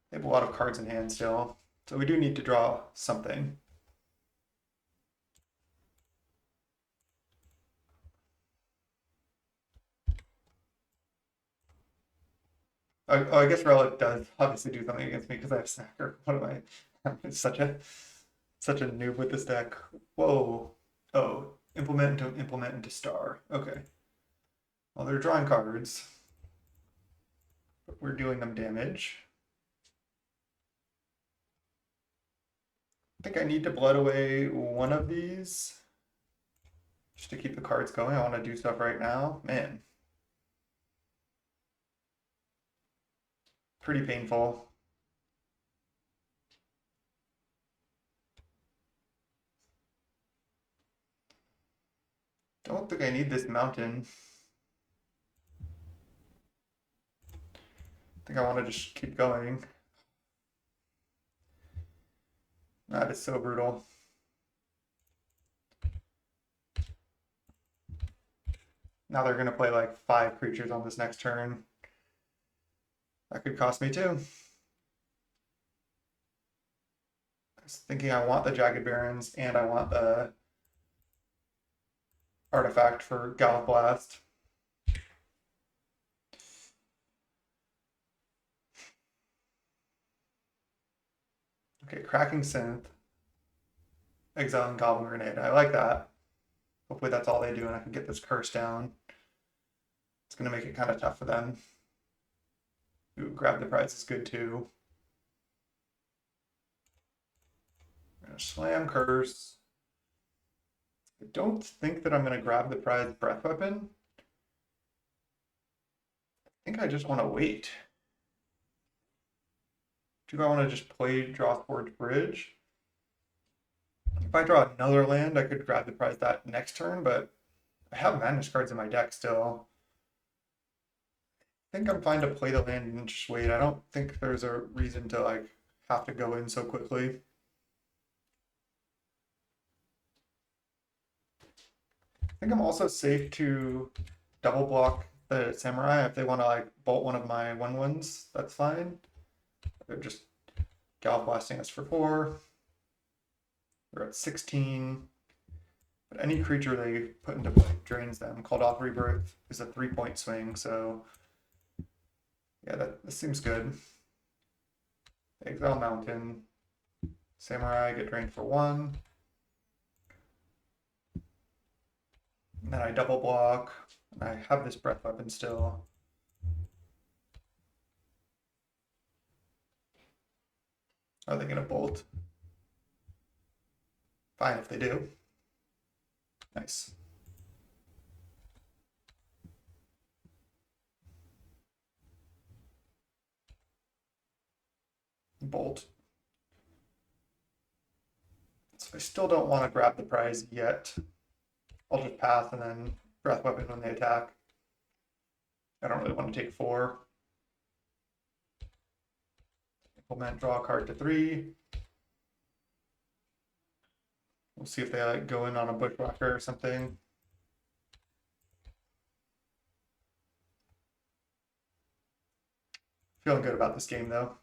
They have a lot of cards in hand still, so we do need to draw something. Oh, I guess Relic does obviously do something against me because I have Snacker. What am I? I'm such a noob with this deck. Whoa. Oh, implement into star. Okay. Well, they're drawing cards, but we're dealing them damage. I think I need to blood away one of these just to keep the cards going. I want to do stuff right now. Man, pretty painful. Don't think I need this mountain. I think I want to just keep going. That is so brutal. Now they're going to play like 5 creatures on this next turn. That could cost me too. I was thinking I want the Jagged Barrens and I want the artifact for Gallop Blast. Okay, Cracking Synth, Exiling Goblin Grenade. I like that. Hopefully that's all they do and I can get this curse down. It's going to make it kind of tough for them. Ooh, Grab the Prize is good too. I'm going to Slam Curse. I don't think that I'm going to grab the prize Breath Weapon. I think I just want to wait. Do I want to just play Draw Forge Bridge? If I draw another land, I could grab the prize that next turn, but I have madness cards in my deck still. I think I'm fine to play the land and just wait. I don't think there's a reason to like have to go in so quickly. I think I'm also safe to double block the samurai if they want to like bolt one of my 1/1s. That's fine. They're just Gallop Blasting us for 4. We're at 16. But any creature they put into play drains them. Called Off Rebirth is a 3-point swing, so yeah, this seems good. Exile Mountain. Samurai get drained for 1. And then I double block. And I have this Breath Weapon still. Are they going to bolt? Fine if they do. Nice. Bolt. So I still don't want to grab the prize yet. I'll just pass and then Breath Weapon when they attack. I don't really want to take 4. Implement, draw a card to 3. We'll see if they like go in on a Bushwhacker or something. Feeling good about this game though.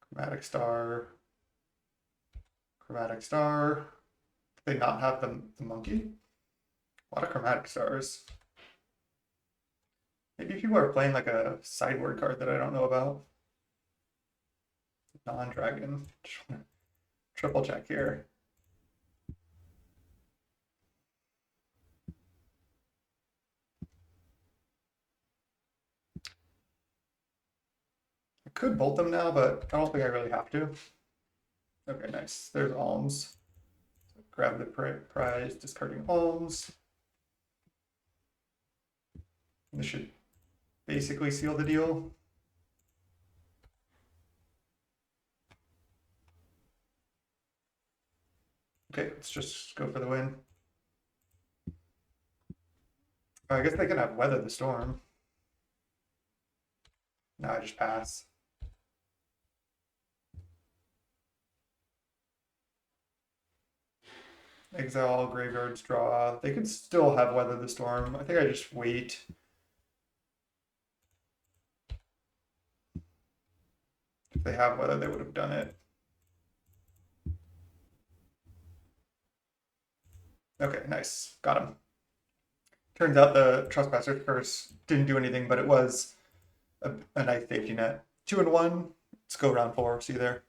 Chromatic Star. Chromatic Star. Do they not have the monkey? A lot of Chromatic Stars. Maybe people are playing like a sideboard card that I don't know about. Non-dragon. Triple check here. I could bolt them now, but I don't think I really have to. Okay, nice. There's Alms. Grab the prize, discarding Alms. This should basically seal the deal. Okay, let's just go for the win. I guess they can have weather the storm. No, I just pass. Exile, graveyards, draw. They could still have weather the storm. I think I just wait. If they have weather, they would have done it. Okay, nice. Got him. Turns out the Trespasser Curse didn't do anything, but it was a nice safety net. 2-1. Let's go round 4. See you there.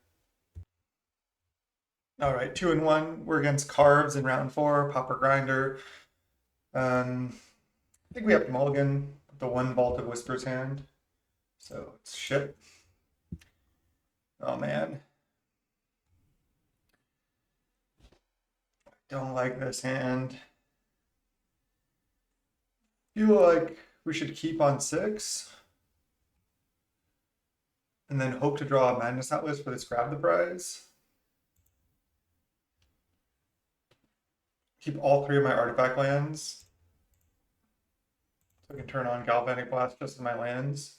All right, 2-1. We're against Carves in round 4. Pauper Grinder. I think we have to mulligan the one Vault of Whispers hand. So it's ship. Oh man. Don't like this hand. Feel like we should keep on 6 and then hope to draw a Madness Atlas for this grab the prize. Keep all 3 of my artifact lands. So I can turn on Galvanic Blast just as my lands.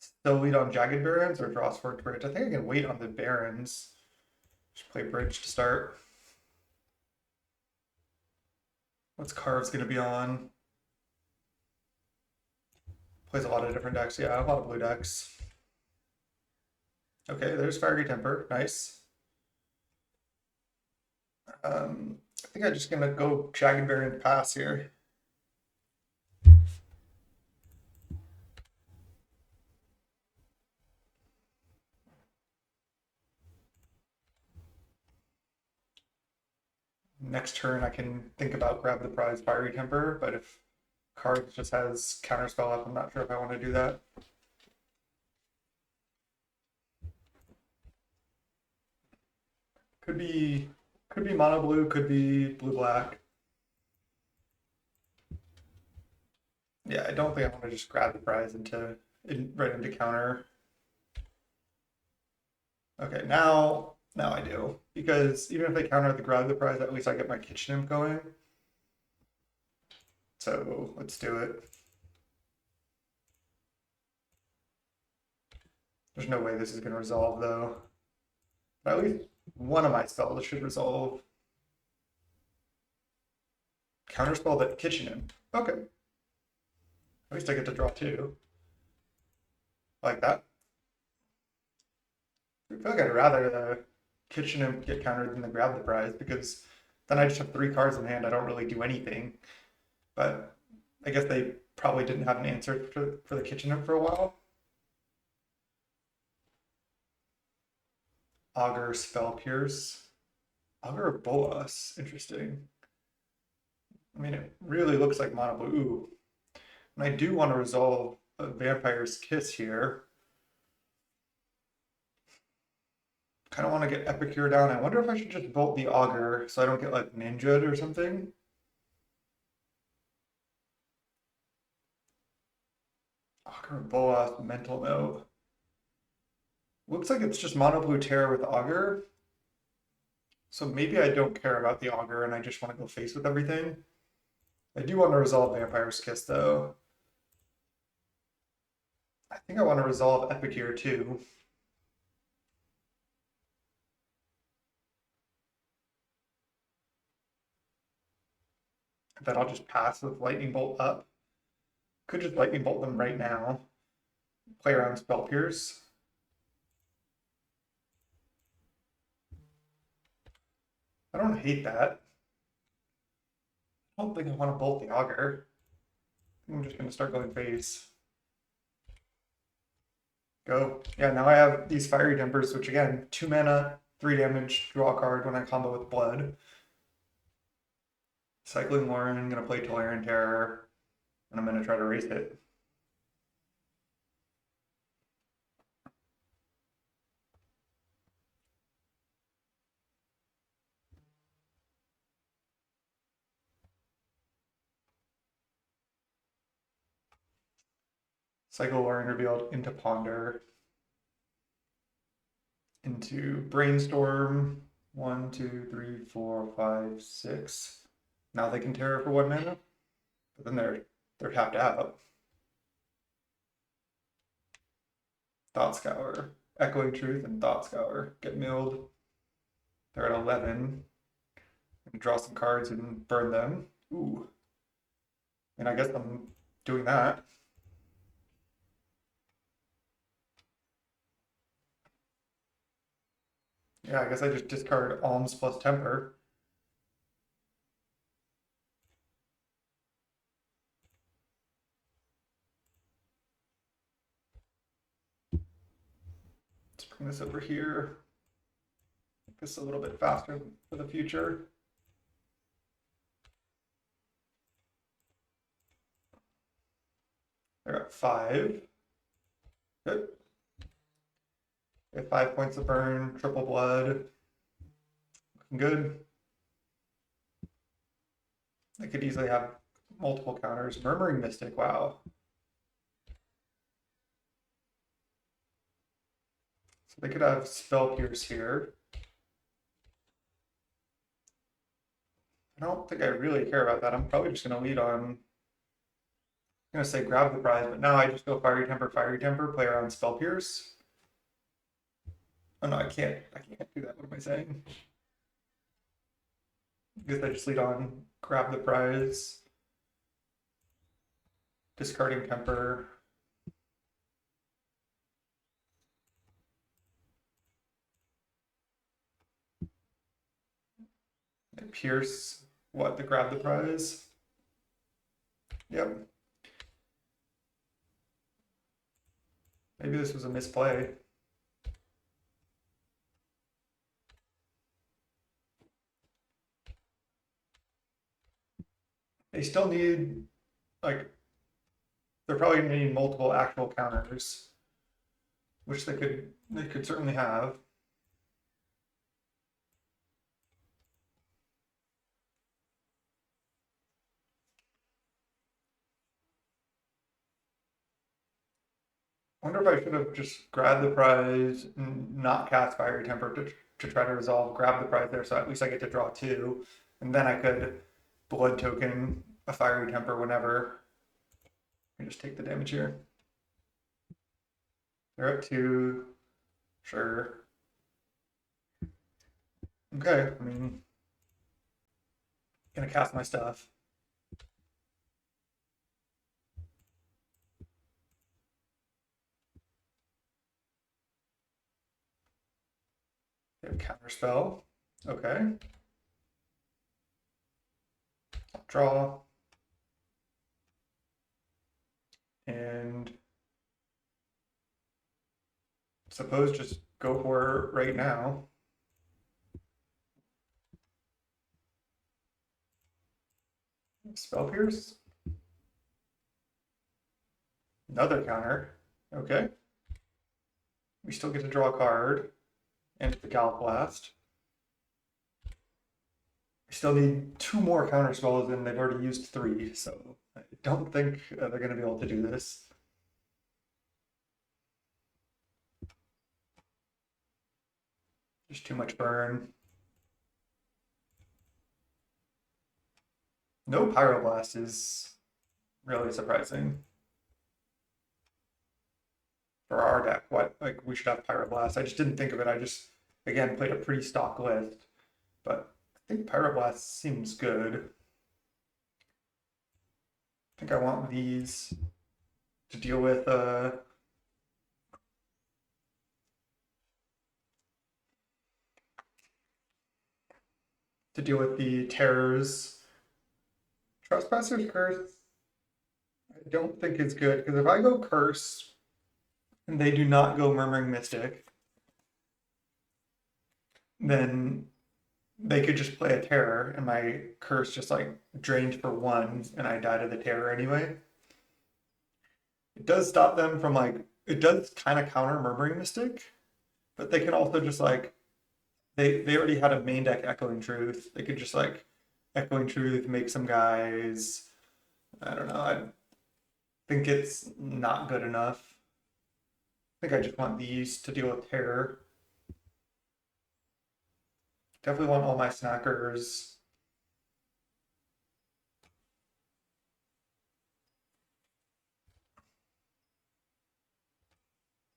Still lead on Jagged Barrens or draw Sword Bridge. I think I can wait on the Barrens. Just play Bridge to start. What's Carves going to be on? Plays a lot of different decks. Yeah, a lot of blue decks. Okay, there's Fiery Temper. Nice. I think I'm just gonna go Jagged Barren pass here. Next turn I can think about grab the prize Fiery Temper, but if Cards just has Counterspell up, I'm not sure if I want to do that. Could be mono blue, could be blue black. Yeah, I don't think I want to just grab the prize right into counter. Okay, now I do. Because even if they counter the grab the prize, at least I get my kitchen imp going. So let's do it. There's no way this is gonna resolve though. But at least one of my spells should resolve. Counterspell that kitchen imp. Okay. At least I get to draw 2. Like that. I feel like I'd rather the kitchen imp get countered than the grab the prize because then I just have 3 cards in hand. I don't really do anything. But I guess they probably didn't have an answer for the kitchen imp for a while. Augur, Spell Pierce. Augur of Bolas. Interesting. I mean, it really looks like mono blue. Ooh. And I do want to resolve a Vampire's Kiss here. Kind of want to get Epicure down. I wonder if I should just bolt the Augur so I don't get like ninja'd or something. Augur Bolas, Mental Note. Looks like it's just mono blue terror with Augur. So maybe I don't care about the Augur and I just want to go face with everything. I do want to resolve Vampire's Kiss though. I think I want to resolve Epicure too. Then I'll just pass with Lightning Bolt up. Could just Lightning Bolt them right now. Play around Spell Pierce. I don't hate that. I don't think I want to bolt the Augur. I'm just going to start going face. Go. Yeah, now I have these Fiery Tempers, which again, 2 mana, 3 damage, draw a card when I combo with Blood. Cycling Lauren, I'm going to play Tolarian Terror, and I'm going to try to race it. Cycle Lauren revealed into Ponder, into Brainstorm, 1, 2, 3, 4, 5, 6. Now they can terror for 1 mana, but then they're tapped out. Thought Scour, Echoing Truth, and Thought Scour get milled. They're at 11. Draw some cards and burn them. Ooh. And I guess I'm doing that. Yeah, I guess I just discard Alms plus Temper. Let's bring this over here. Make this a little bit faster for the future. They're at 5. Good. We have 5 points of burn, triple blood. Looking good. They could easily have multiple counters. Murmuring Mystic, wow. So they could have Spell Pierce here. I don't think I really care about that. I'm probably just going to lead on. I'm going to say grab the prize, but now I just go Fiery Temper, play around Spell Pierce. Oh no, I can't do that. What am I saying? I guess I just lead on, grab the prize, discarding Temper. And Pierce, what, to grab the prize? Yep. Maybe this was a misplay. They still need, like, they're probably gonna need multiple actual counters, which they could certainly have. I wonder if I should have just grabbed the prize and not cast Fiery Temper to try to resolve, grab the prize there, so at least I get to draw 2, and then I could blood token a Fiery Temper whenever. I just take the damage here. They're at 2. Sure. Okay, I mean, gonna cast my stuff. They have Counterspell. Okay. Draw. And suppose just go for it right now. Spell Pierce. Another counter. Okay. We still get to draw a card. And the Gallop Blast. I still need 2 more counter spells, and they've already used 3, so I don't think they're going to be able to do this. Just too much burn. No Pyroblast is really surprising. For our deck, what, like, we should have Pyroblast. I just didn't think of it. I just, again, played a pretty stock list. But I think Pyroblast seems good. I think I want these to deal with the terrors. Trespasser's Curse, I don't think is good, because if I go Curse and they do not go Murmuring Mystic, then they could just play a terror and my curse just like drained for 1 and I die to the terror anyway. It does stop them from like, it does kind of counter Murmuring Mystic, but they can also just like, they already had a main deck Echoing Truth. They could just like Echoing Truth, make some guys. I don't know. I think it's not good enough. I think I just want these to deal with terror. Definitely want all my snackers.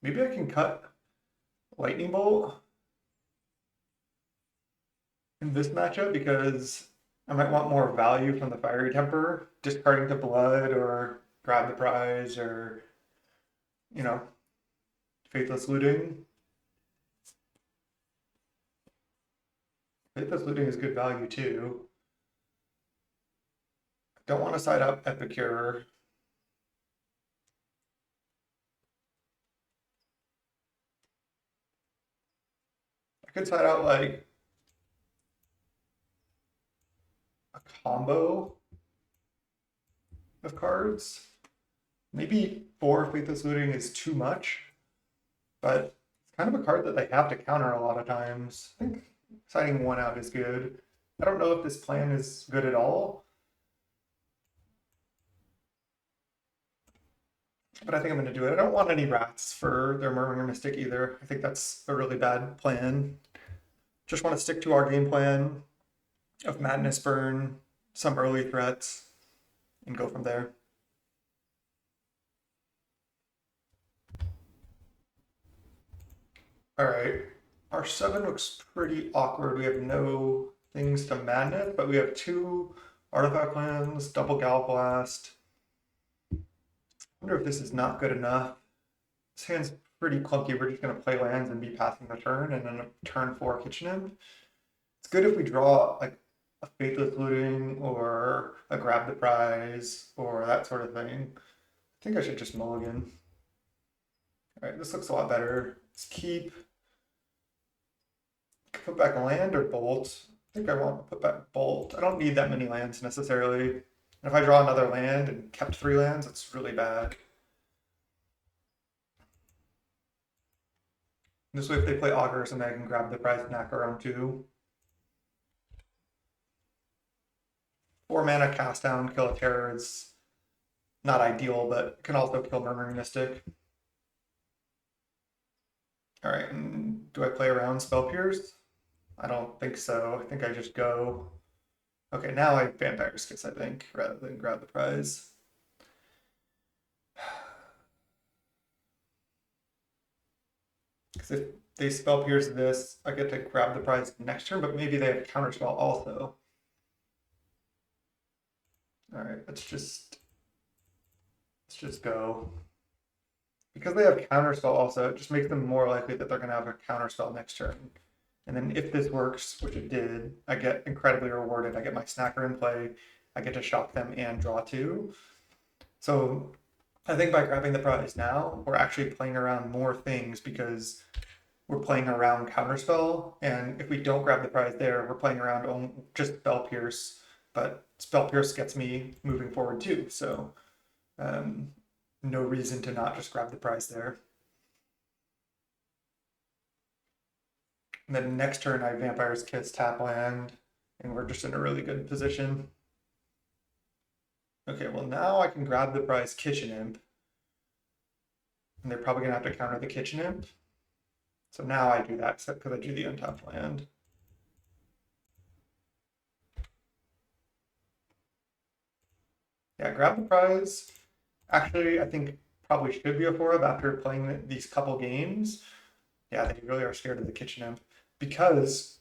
Maybe I can cut Lightning Bolt in this matchup because I might want more value from the Fiery Temper, discarding to Blood or grab the prize or, you know, Faithless Looting. Faithless Looting is good value too. Don't want to side up Epicure. I could side out like a combo of cards. Maybe 4 Faithless Looting is too much, but it's kind of a card that they have to counter a lot of times. I think siding 1 out is good. I don't know if this plan is good at all, but I think I'm going to do it. I don't want any rats for their Murmuring Mystic either. I think that's a really bad plan. Just want to stick to our game plan of Madness Burn, some early threats, and go from there. All right, our 7 looks pretty awkward. We have no things to Madness, but we have 2 Artifact lands, double Gallblast. I wonder if this is not good enough. This hand's pretty clunky. We're just going to play lands and be passing the turn, and then a turn 4 Kitchen Imp. It's good if we draw like a Faithless Looting or a Grab the Prize or that sort of thing. I think I should just mulligan. All right, this looks a lot better. Let's keep. Put back a land or bolt. I think I want to put back bolt. I don't need that many lands necessarily. And if I draw another land and kept 3 lands, it's really bad. This way, if they play Augur or something, I can grab the prize knacker on 2. 4 mana cast down, kill a terror is not ideal, but can also kill Murmuring Mystic. All right, and do I play around Spell Pierce? I don't think so. I think I just go. Okay, now I Vampire's Kiss, I think, rather than grab the prize. Because if they Spell Pierce this, I get to grab the prize next turn, but maybe they have Counterspell also. All right, let's just go. Because they have Counterspell also, it just makes them more likely that they're going to have a Counterspell next turn. And then if this works, which it did, I get incredibly rewarded. I get my Snacker in play, I get to shock them and draw 2. So I think by grabbing the prize now, we're actually playing around more things because we're playing around Counterspell. And if we don't grab the prize there, we're playing around just Spell Pierce. But Spell Pierce gets me moving forward too. So no reason to not just grab the prize there. And then next turn I Vampire's Kiss, tap land, and we're just in a really good position. Okay, well now I can grab the prize Kitchen Imp. And they're probably gonna have to counter the Kitchen Imp. So now I do that because I do the untapped land. Yeah, grab the prize. Actually, I think probably should be a 4-up after playing these couple games. Yeah, they really are scared of the Kitchen Imp because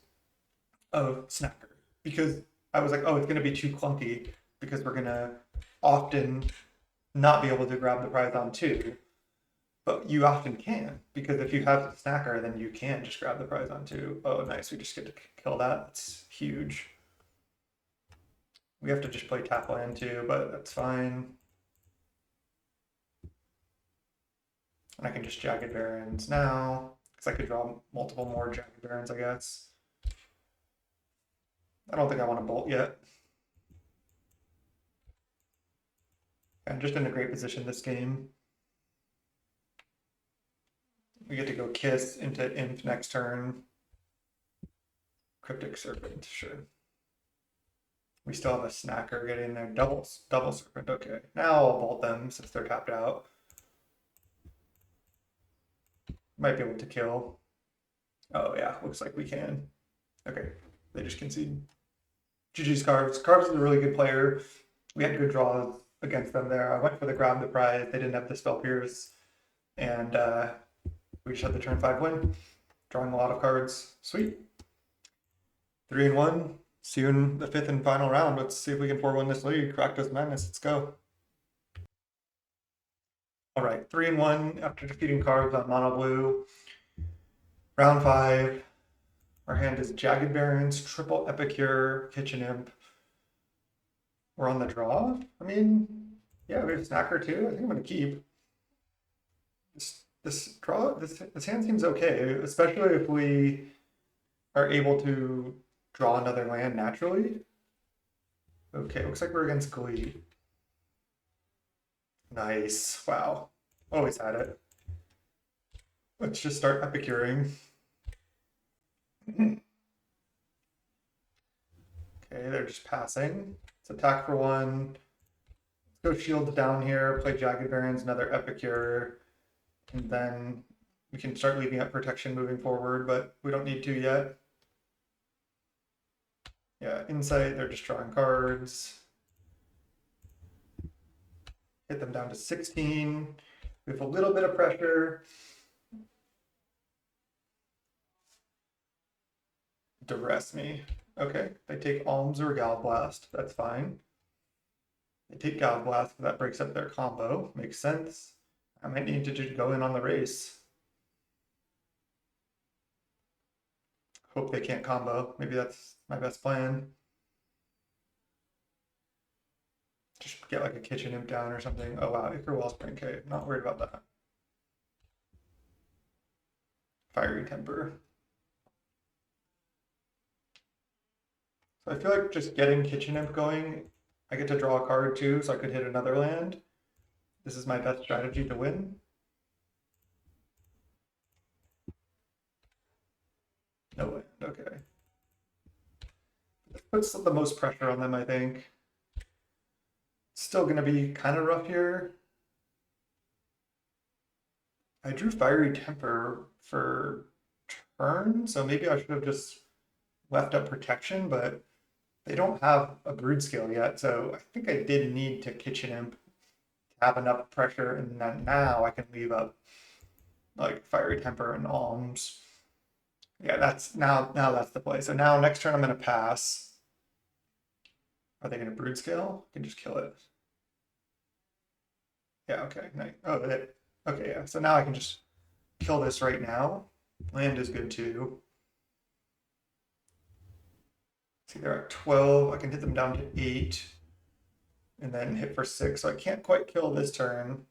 of Snacker. Because I was like, oh, it's going to be too clunky because we're going to often not be able to grab the prize on 2. But you often can, because if you have the Snacker, then you can just grab the prize on 2. Oh, nice, we just get to kill that. That's huge. We have to just play tap land too, but that's fine. And I can just Jagged Barons now, because I could draw multiple more Jagged Barons, I guess. I don't think I want to bolt yet. I'm just in a great position this game. We get to go Kiss into Imp next turn. Cryptic Serpent, sure. We still have a Snacker getting there. Double Serpent, okay. Now I'll bolt them since they're tapped out. Might be able to kill. Oh yeah, looks like we can. Okay. They just concede. GG's Carves. Carves is a really good player. We had good draws against them there. I went for the grab the prize. They didn't have the spell pierce, and we just had the turn 5 win. Drawing a lot of cards. Sweet. 3-1. See you in the 5th and final round. Let's see if we can 4-1 this league. Rakdos Madness. Let's go. All right, 3-1 after defeating cards on mono blue. Round 5. Our hand is Jagged Barons, Triple Epicure, Kitchen Imp. We're on the draw. I mean, yeah, we have Snacker too. I think I'm gonna keep. This hand seems okay, especially if we are able to draw another land naturally. Okay, looks like we're against Glee. Nice. Wow. Always had it. Let's just start epicuring. Okay, they're just passing. Let's attack for 1. Let's go shields down here, play Jagged Barons, another epicure, and then we can start leaving up protection moving forward, but we don't need to yet. Yeah, insight, they're just drawing cards. Hit them down to 16. We have a little bit of pressure. Duress me. Okay, they take Alms or Galblast. That's fine. They take Galblast, that breaks up their combo. Makes sense. I might need to just go in on the race. Hope they can't combo. Maybe that's my best plan. Just get like a Kitchen Imp down or something. Oh wow, Ichor Wellspring Cave. Not worried about that. Fiery Temper. So I feel like just getting Kitchen Imp going, I get to draw a card too, so I could hit another land. This is my best strategy to win. No land, okay. This puts the most pressure on them, I think. It's still gonna be kind of rough here. I drew Fiery Temper for turn, so maybe I should have just left up protection, but they don't have a Brood Skill yet, so I think I did need to Kitchen Imp to have enough pressure, and then now I can leave up like Fiery Temper and Alms. Yeah, that's now that's the play. So now next turn I'm gonna pass. Are they gonna Brood Scale? I can just kill it. Yeah, okay. Nice. Oh, okay, yeah. So now I can just kill this right now. Land is good too. See, they're at 12. I can hit them down to 8. And then hit for 6. So I can't quite kill this turn.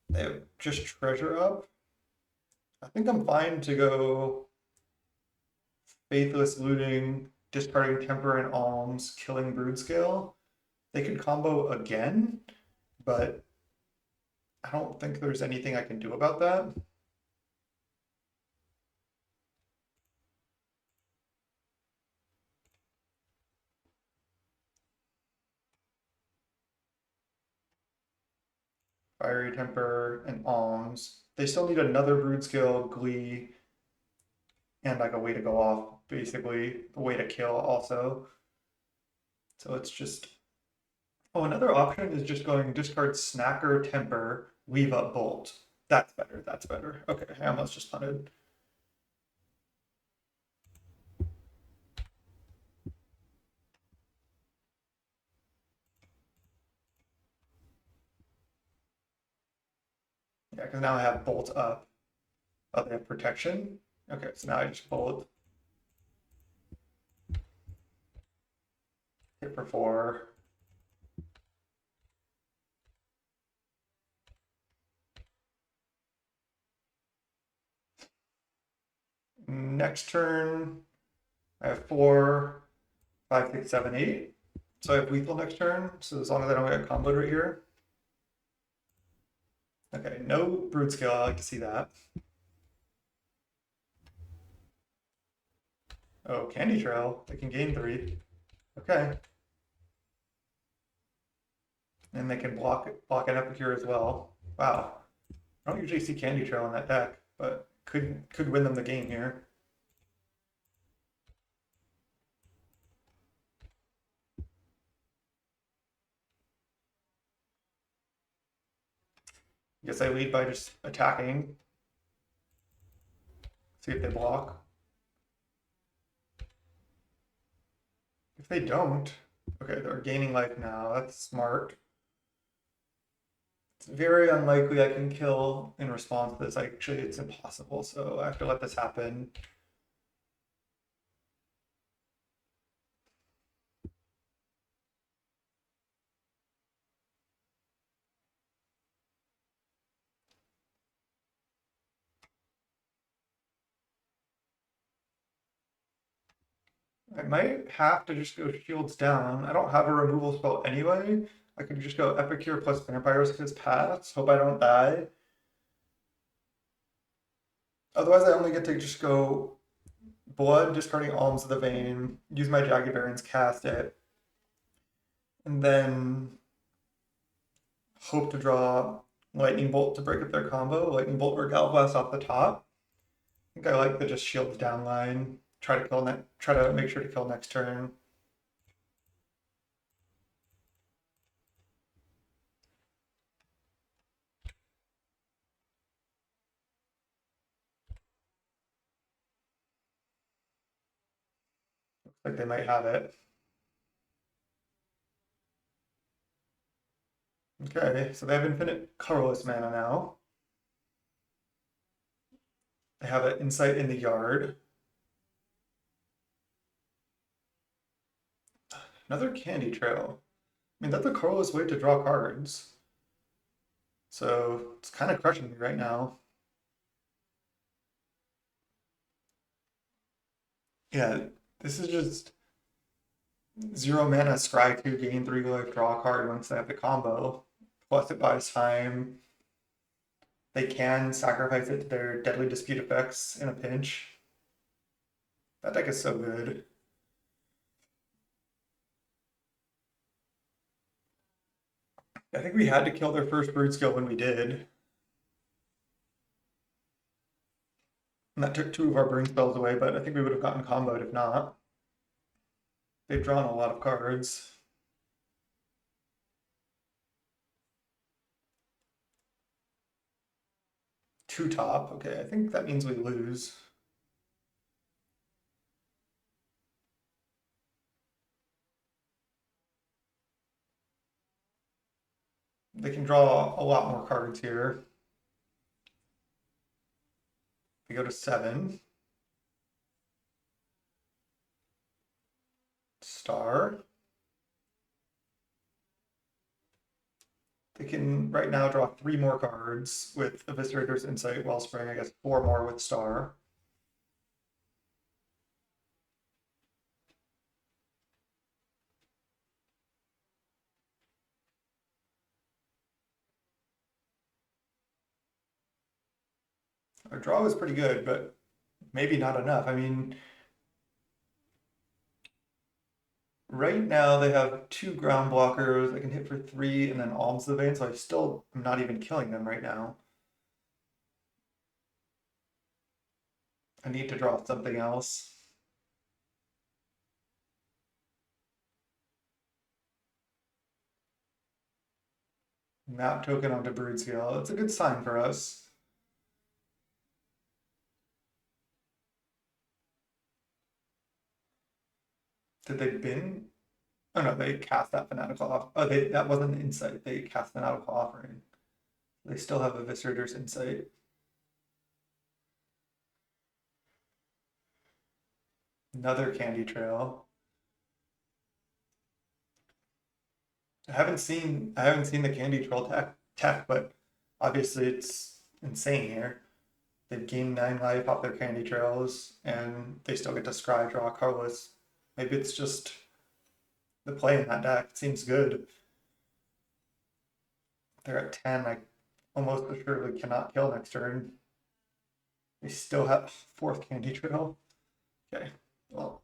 They have just treasure up. I think I'm fine to go Faithless Looting, discarding Temper and Alms, killing Broodscale. They could combo again, but I don't think there's anything I can do about that. Fiery Temper and Alms. They still need another Broodscale, Glee, and like a way to go off, basically, a way to kill also. So it's just. Oh, another option is just going discard Snacker, Temper, leave up Bolt. That's better, that's better. Okay, I almost just punted. Yeah, because now I have Bolt up. Oh, they have protection? Okay, so now I just Bolt. Hit for 4. Next turn, I have 4, 5, 6, 7, 8. So I have lethal next turn, so as long as I don't get comboed right here. Okay, no Brood Scale, I like to see that. Oh, Candy Trail, they can gain 3. Okay. And they can block an Epicure as well. Wow. I don't usually see Candy Trail in that deck, but could win them the game here. Guess I lead by just attacking. See if they block. If they don't, okay, they're gaining life now. That's smart. It's very unlikely I can kill in response to this. Actually, it's impossible, so I have to let this happen. I might have to just go shields down. I don't have a removal spell anyway. I could just go Epicure plus Vampires if his pass. Hope I don't die. Otherwise, I only get to just go Blood, discarding Alms of the Vein, use my Jagged Barons, cast it, and then hope to draw Lightning Bolt to break up their combo. Lightning Bolt or Gallblast off the top. I think I like the just shields down line. Try to kill try to make sure to kill next turn. Looks like they might have it. Okay, so they have infinite colorless mana now. They have an insight in the yard. Another candy trail. I mean, that's a colorless way to draw cards. So it's kind of crushing me right now. Yeah, this is just 0 mana, scry 2, gain 3 life, draw a card once they have the combo. Plus it buys time. They can sacrifice it to their Deadly Dispute effects in a pinch. That deck is so good. I think we had to kill their first Brood Skill when we did. And that took 2 of our burn spells away, but I think we would have gotten comboed if not. They've drawn a lot of cards. Two top, okay, I think that means we lose. They can draw a lot more cards here. We go to 7. Star. They can right now draw 3 more cards with Eviscerator's Insight, Wellspring, I guess 4 more with Star. Our draw was pretty good, but maybe not enough. I mean, right now they have 2 ground blockers. I can hit for 3 and then Alms the Vein, so I still am not even killing them right now. I need to draw something else. Map token onto Broodseal. That's a good sign for us. Did they bin? Oh no, they cast that Fanatical off. Oh, that wasn't Insight. They cast Fanatical Offering. They still have Eviscerator's Insight. Another Candy Trail. I haven't seen the Candy Trail tech, but obviously it's insane here. They've gained 9 life off their Candy Trails, and they still get to scry draw colorless. Maybe it's just the play in that deck. It seems good. They're at 10. I almost assuredly cannot kill next turn. They still have 4th Candy Trail. Okay, well.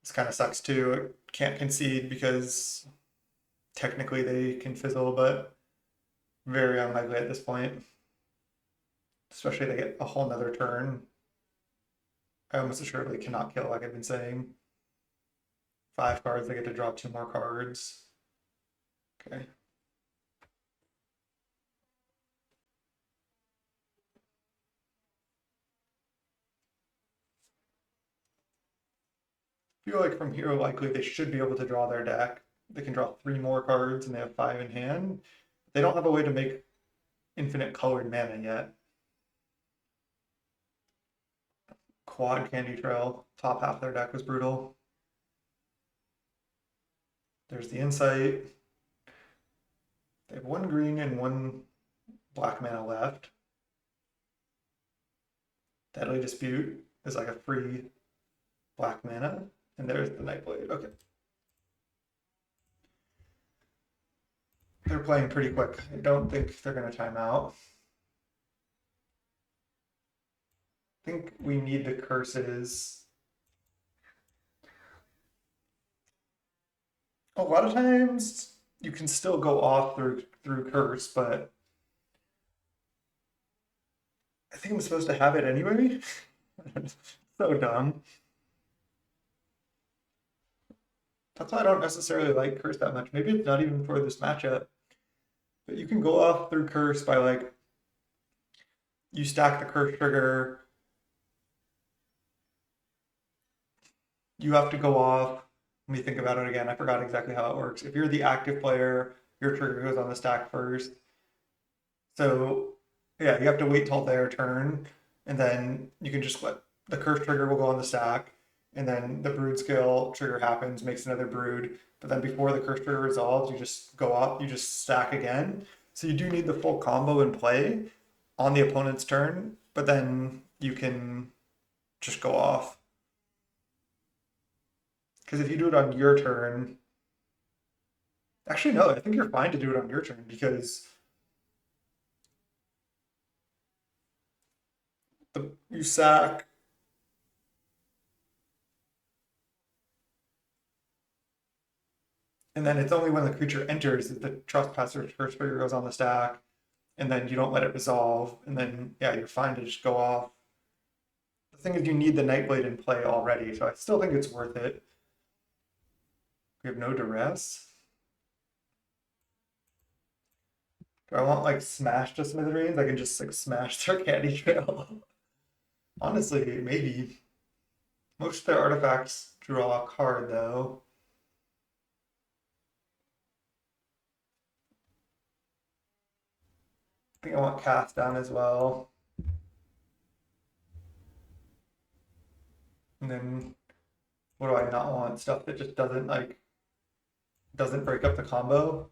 This kind of sucks too. I can't concede because technically they can fizzle, but very unlikely at this point. Especially if they get a whole nother turn. I almost assuredly cannot kill, like I've been saying. 5 cards, they get to draw 2 more cards. Okay. I feel like from here, likely they should be able to draw their deck. They can draw 3 more cards and they have 5 in hand. They don't have a way to make infinite colored mana yet. Quad Candy Trail, top half of their deck was brutal. There's the Insight. They have 1 green and 1 black mana left. Deadly Dispute is like a free black mana. And there's the Nightblade. Okay. They're playing pretty quick. I don't think they're going to time out. I think we need the curses. A lot of times you can still go off through curse, but I think I'm supposed to have it anyway. So dumb. That's why I don't necessarily like curse that much. Maybe it's not even for this matchup. But you can go off through curse by like you stack the curse trigger. You have to go off. Let me think about it again. I forgot exactly how it works. If you're the active player, your trigger goes on the stack first. So yeah, you have to wait till their turn, and then you can just let the curse trigger will go on the stack, and then the brood skill trigger happens, makes another brood. But then before the curse trigger resolves, you just go up, you just stack again. So you do need the full combo in play on the opponent's turn, but then you can just go off. Because if you do it on your turn, actually no, I think you're fine to do it on your turn because you sack. And then it's only when the creature enters that the trespasser first trigger goes on the stack, and then you don't let it resolve, and then yeah, you're fine to just go off. The thing is, you need the Nightblade in play already, so I still think it's worth it. We have no duress. Do I want like smash to smithereens? I can just like smash their candy trail. Honestly, maybe. Most of their artifacts draw a card though. I think I want cast down as well. And then what do I not want? Stuff that just doesn't break up the combo.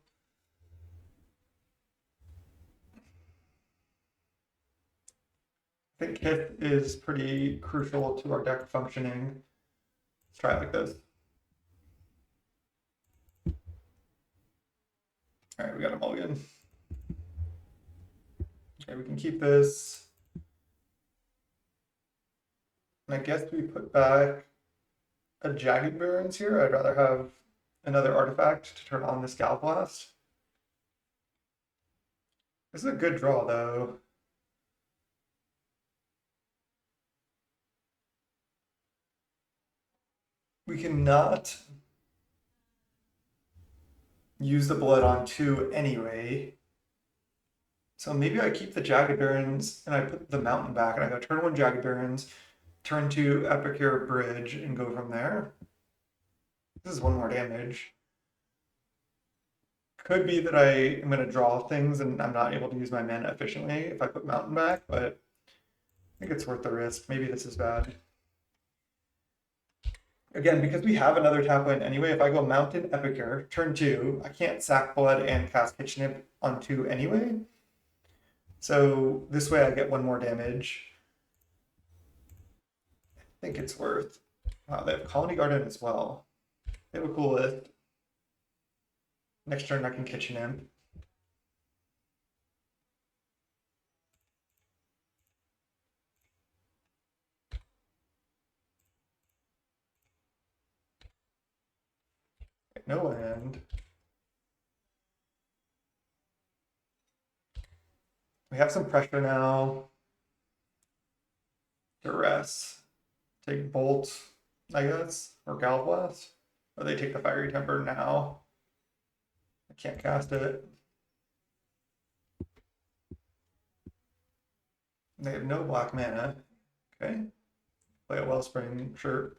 I think Kith is pretty crucial to our deck functioning. Let's try it like this. All right, we got a mulligan. Okay, we can keep this. And I guess we put back a Jagged Barrens here. I'd rather have another artifact to turn on this Gal Blast. This is a good draw though. We cannot use the blood on 2 anyway. So maybe I keep the Jagged Barrens and I put the mountain back and I go turn 1 Jagged Barrens, turn 2 Epicure Bridge and go from there. This is 1 more damage. Could be that I am going to draw things and I'm not able to use my mana efficiently if I put mountain back, but I think it's worth the risk. Maybe this is bad. Again, because we have another tap land anyway, if I go Mountain Epicure, turn 2, I can't sack blood and cast Kitchen Imp on 2 anyway. So this way I get 1 more damage. I think it's worth. Wow, they have Colony Garden as well. They have a cool list. Next turn I can Kitchen Imp. No land. We have some pressure now. Duress. Take Bolt, I guess, or Gal Blast. Or they take the Fiery Temper now. I can't cast it. They have no black mana. Okay. Play a Wellspring, sure.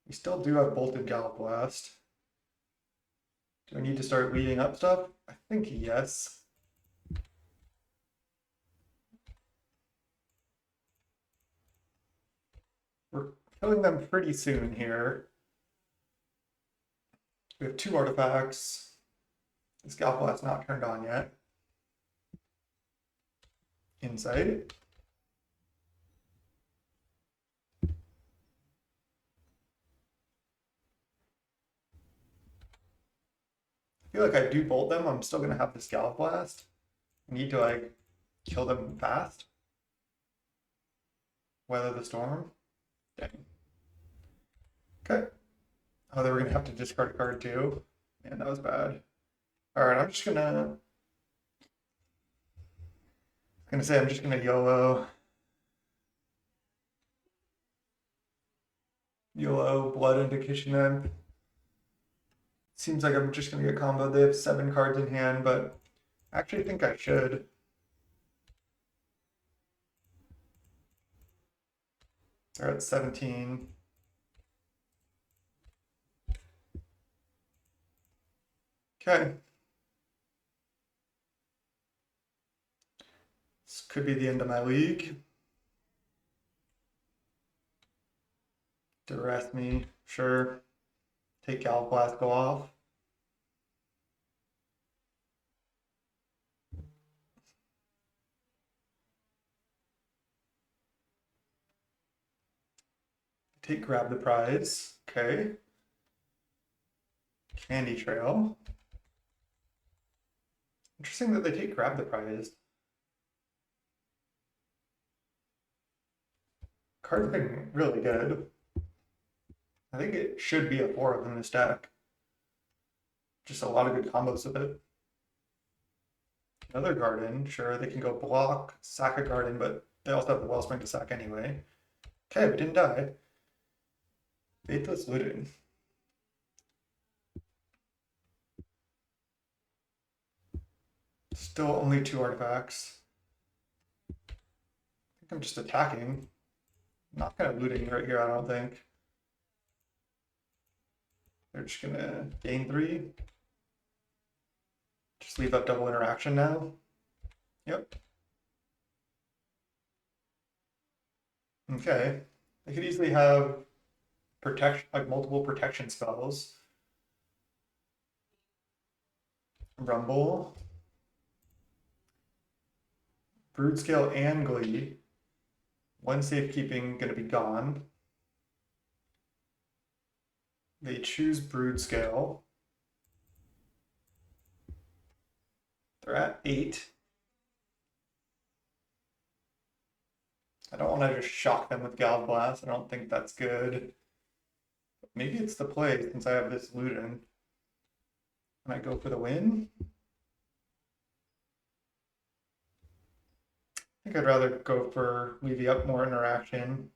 We still do have Bolted Gallblast. Do I need to start leading up stuff? I think yes. We're killing them pretty soon here. We have 2 artifacts. This Gallblast's not turned on yet. Insight. I feel like I do bolt them, I'm still gonna have this Gallblast. I need to like kill them fast. Weather the storm. Dang. Okay. Oh, they were gonna have to discard a card too. Man, that was bad. Alright, I'm just gonna say I'm just gonna YOLO blood into Kishinev. Seems like I'm just gonna get comboed. They have 7 cards in hand, but I actually think I should. They're at 17. Okay. This could be the end of my league. Duress me, sure. Take Gallblast, go off. Take Grab the Prize, okay. Candy Trail. Interesting that they take Grab the Prize. Card's been really good. I think it should be a 4 in this deck. Just a lot of good combos with it. Another Garden, sure, they can go block, sack a Garden, but they also have the Wellspring to sack anyway. Okay, we didn't die. Faithless Looting. Still only 2 artifacts. I think I'm just attacking. Not gonna looting right here, I don't think. They're just gonna gain 3. Just leave up double interaction now. Yep. Okay. They could easily have protection, like multiple protection spells. Rumble. Brood Scale and Glee. 1 safekeeping gonna be gone. They choose Brood Scale. They're at 8. I don't want to just shock them with Gallblast. I don't think that's good. Maybe it's the play since I have this Luden. Can I go for the win? I think I'd rather go for Levy up more interaction.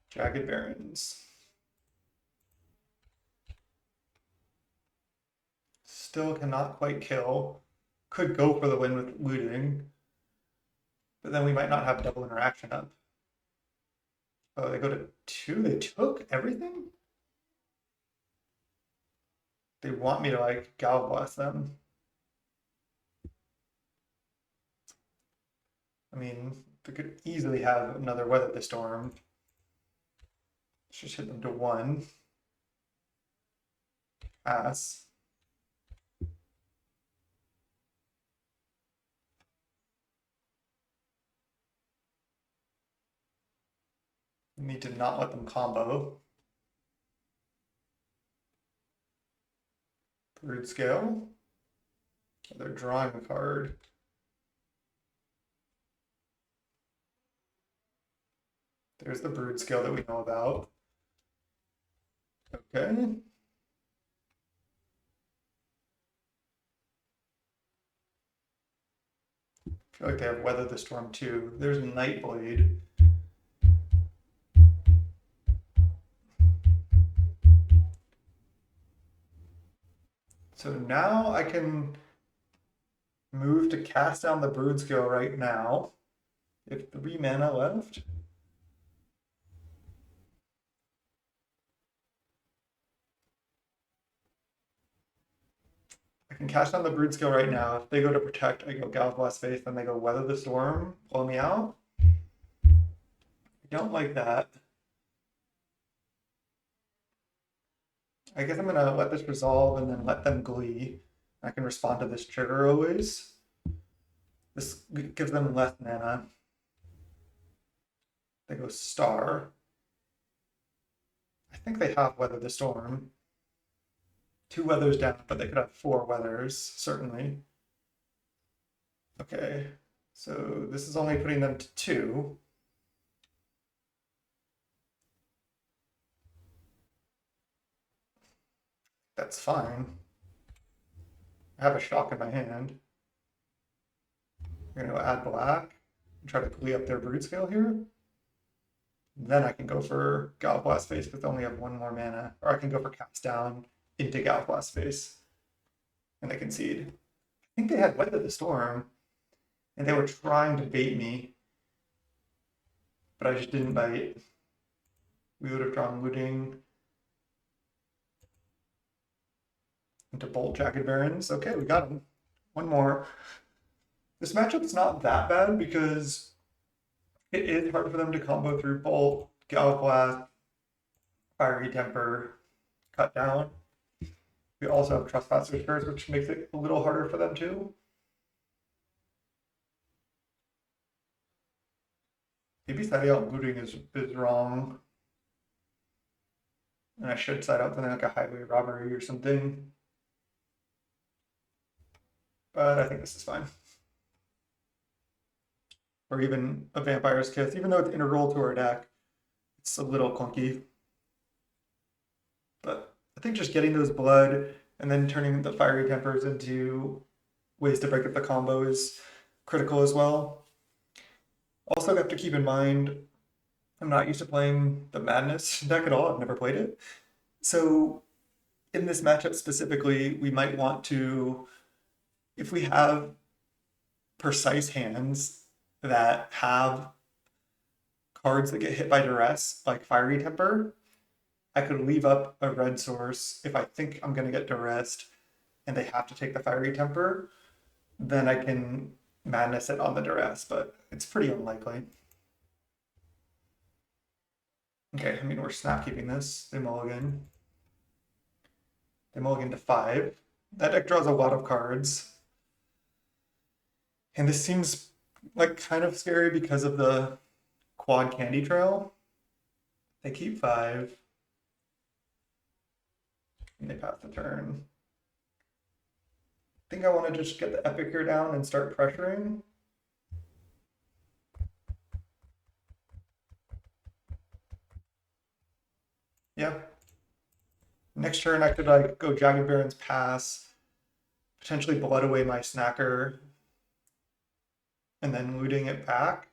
Jagged Barrens. Still cannot quite kill. Could go for the win with looting. But then we might not have double interaction up. Oh, they go to 2? They took everything? They want me to like Gallblast them. I mean, they could easily have another Weather the Storm. Let's just hit them to 1. Pass. Need to not let them combo. Brood Scale. They're drawing a card. There's the Brood Scale that we know about. Okay. I feel like they have Weather the Storm too. There's Nightblade. So now I can move to cast down the Brood Skill right now. If 3 mana left. I can cast down the Brood Skill right now. If they go to protect, I go Galvanized Faith, then they go Weather the Storm, blow me out. I don't like that. I guess I'm gonna let this resolve and then let them Glee. I can respond to this trigger always. This gives them less mana. They go Star. I think they have Weather the Storm. 2 weathers down, but they could have 4 weathers, certainly. Okay, so this is only putting them to 2. That's fine. I have a shock in my hand. I'm gonna go add black and try to clean up their Brood Scale here. Then I can go for Galblast Face because they only have 1 more mana. Or I can go for Cast Down into Galblast Face. And they concede. I think they had Weather the Storm. And they were trying to bait me. But I just didn't bite. We would have drawn Looting into Bolt Jagged Barrens. Okay, we got him. 1 more. This matchup's not that bad because it is hard for them to combo through Bolt, Galblast, Fiery Temper, Cut Down. We also have Trespasser's Curse, which makes it a little harder for them too. Maybe siding out Looting is wrong. And I should side out something like a Highway Robbery or something. But I think this is fine. Or even a Vampire's Kiss, even though it's integral to our deck, it's a little clunky. But I think just getting those blood and then turning the Fiery Tempers into ways to break up the combo is critical as well. Also have to keep in mind, I'm not used to playing the Madness deck at all. I've never played it. So in this matchup specifically, we might want to, if we have precise hands that have cards that get hit by duress, like Fiery Temper, I could leave up a red source if I think I'm going to get duressed and they have to take the Fiery Temper, then I can Madness it on the duress, but it's pretty unlikely. Okay, I mean, we're snap keeping this. They mulligan. They mulligan to 5. That deck draws a lot of cards. And this seems like kind of scary because of the quad candy trail. They keep 5. And they pass the turn. I think I want to just get the Epic here down and start pressuring. Yeah. Next turn I could like go Jagged Baron's Pass, potentially blood away my Snacker, and then looting it back.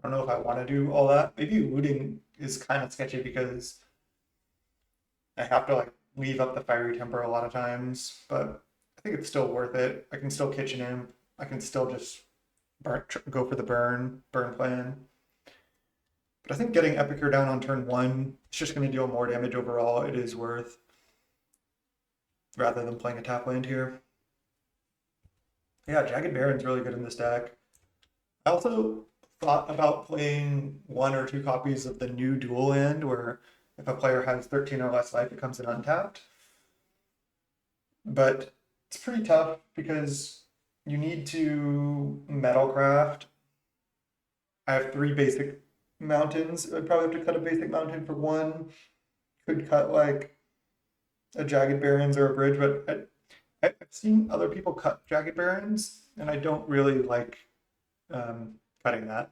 I don't know if I want to do all that. Maybe looting is kind of sketchy because I have to like leave up the Fiery Temper a lot of times, but I think it's still worth it. I can still kitchen him. I can still just go for the burn plan. But I think getting Epicure down on turn 1 is just going to deal more damage overall. It is worth, rather than playing a tap land here. Yeah, Jagged Baron's really good in this deck. I also thought about playing 1 or 2 copies of the new dual land, where if a player has 13 or less life, it comes in untapped. But it's pretty tough because you need to Metalcraft. I have 3 basic mountains. I'd probably have to cut a basic mountain for 1. Could cut like a Jagged Barons or a bridge, but I've seen other people cut Jagged Barons, and I don't really like cutting that.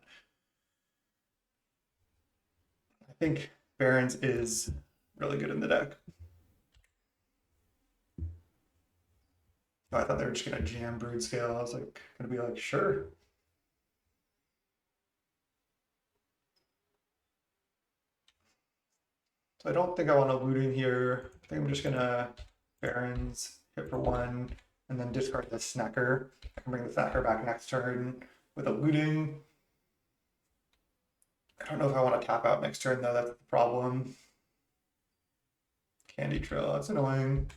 I think Barons is really good in the deck. Oh, I thought they were just gonna jam Brood Scale. I was like, gonna be like, sure. So I don't think I want to looting here. I think I'm just gonna Barons hit for one, and then discard the snacker. I can bring the snacker back next turn with a looting. I don't know if I want to tap out next turn though, that's the problem. Candy Trail, that's annoying.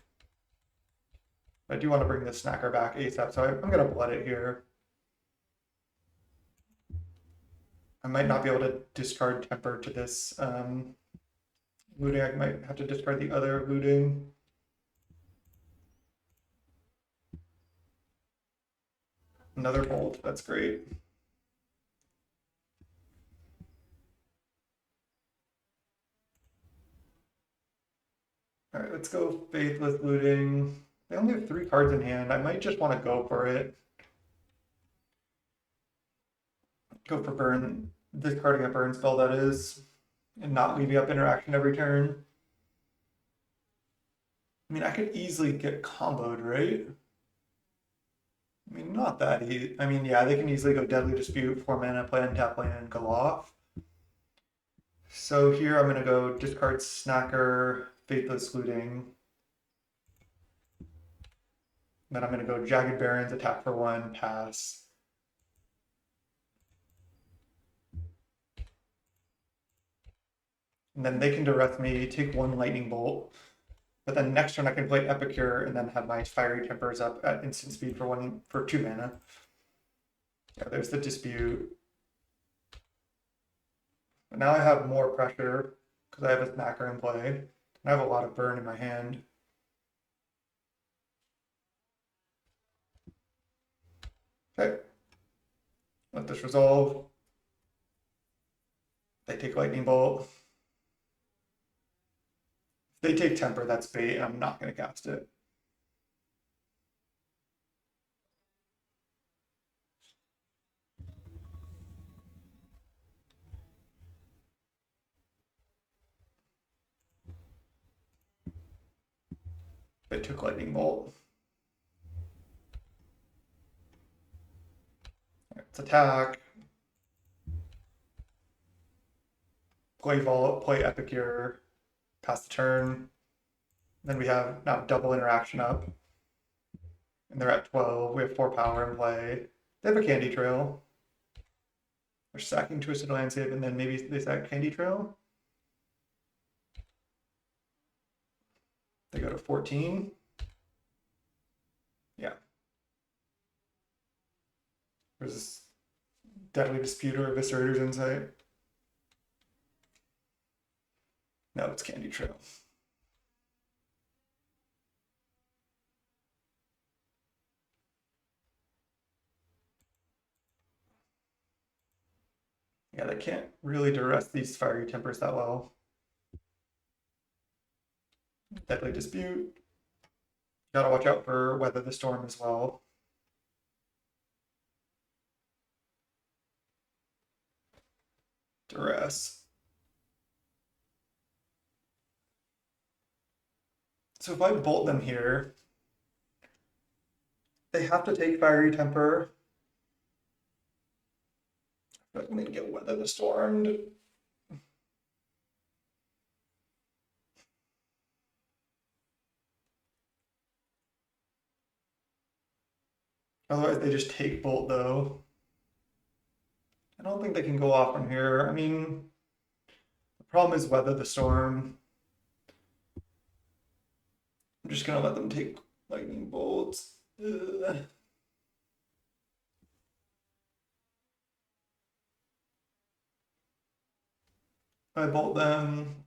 I do want to bring the snacker back ASAP, so I'm going to blood it here. I might not be able to discard Temper to this looting. I might have to discard the other looting. Another bolt, that's great. All right, let's go Faithless Looting. They only have 3 cards in hand. I might just want to go for it. Go for burn, discarding a burn spell that is, and not leaving up interaction every turn. I mean, I could easily get comboed, right? I mean, not that easy. I mean, yeah, they can easily go Deadly Dispute, 4 mana, play untap land, and go off. So here I'm going to go discard Snacker, Faithless Looting. Then I'm going to go Jagged Barons, attack for 1, pass. And then they can direct me, take 1 Lightning Bolt. But then next turn I can play Epicure and then have my Fiery Tempers up at instant speed for 2 mana. Yeah, there's the Dispute. But now I have more pressure because I have a Snacker in play. And I have a lot of burn in my hand. Okay. Let this resolve. They take Lightning Bolt. If they take Temper, that's bait, and I'm not going to cast it. They took Lightning Bolt. Right, let's attack. Play Vault, play Epicure, pass the turn. Then we have now double interaction up. And they're at 12. We have 4 power in play. They have a Candy Trail. They're sacking Twisted Landscape, and then maybe they sack Candy Trail. They go to 14. Yeah. There's this Deadly Disputer, Eviscerator's Insight. No, it's Candy Trail. Yeah, they can't really duress these Fiery Tempers that well. Deadly Dispute. Gotta watch out for Weather the Storm as well. Duress. So if I bolt them here, they have to take Fiery Temper. But I'm gonna get Weather the Stormed. Otherwise, they just take Bolt though. I don't think they can go off from here. I mean, the problem is Weather the Storm. I'm just gonna let them take Lightning Bolts. Ugh. I bolt them.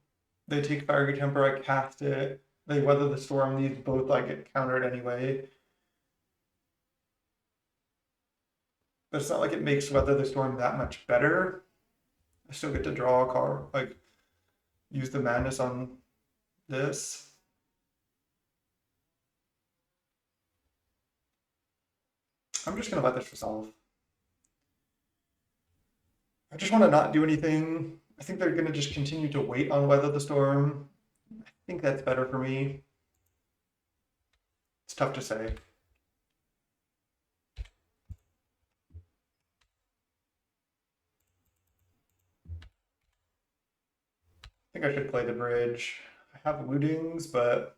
They take Fiery Temper. I cast it. They Weather the Storm. These both like get countered anyway. But it's not like it makes Weather the Storm that much better. I still get to draw a card, like use the madness on this. I'm just gonna let this resolve. I just want to not do anything. I think they're gonna just continue to wait on Weather the Storm. I think that's better for me. It's tough to say. I think I should play the bridge. I have lootings, but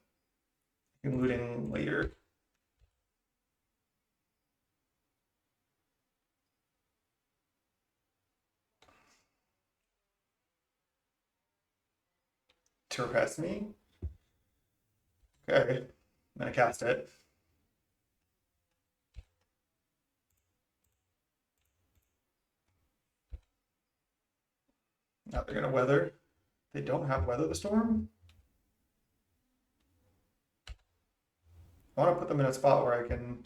I can looting later. to repress me. Okay, I'm gonna cast it. Now they're gonna weather. They don't have weather the storm. I want to put them in a spot where I can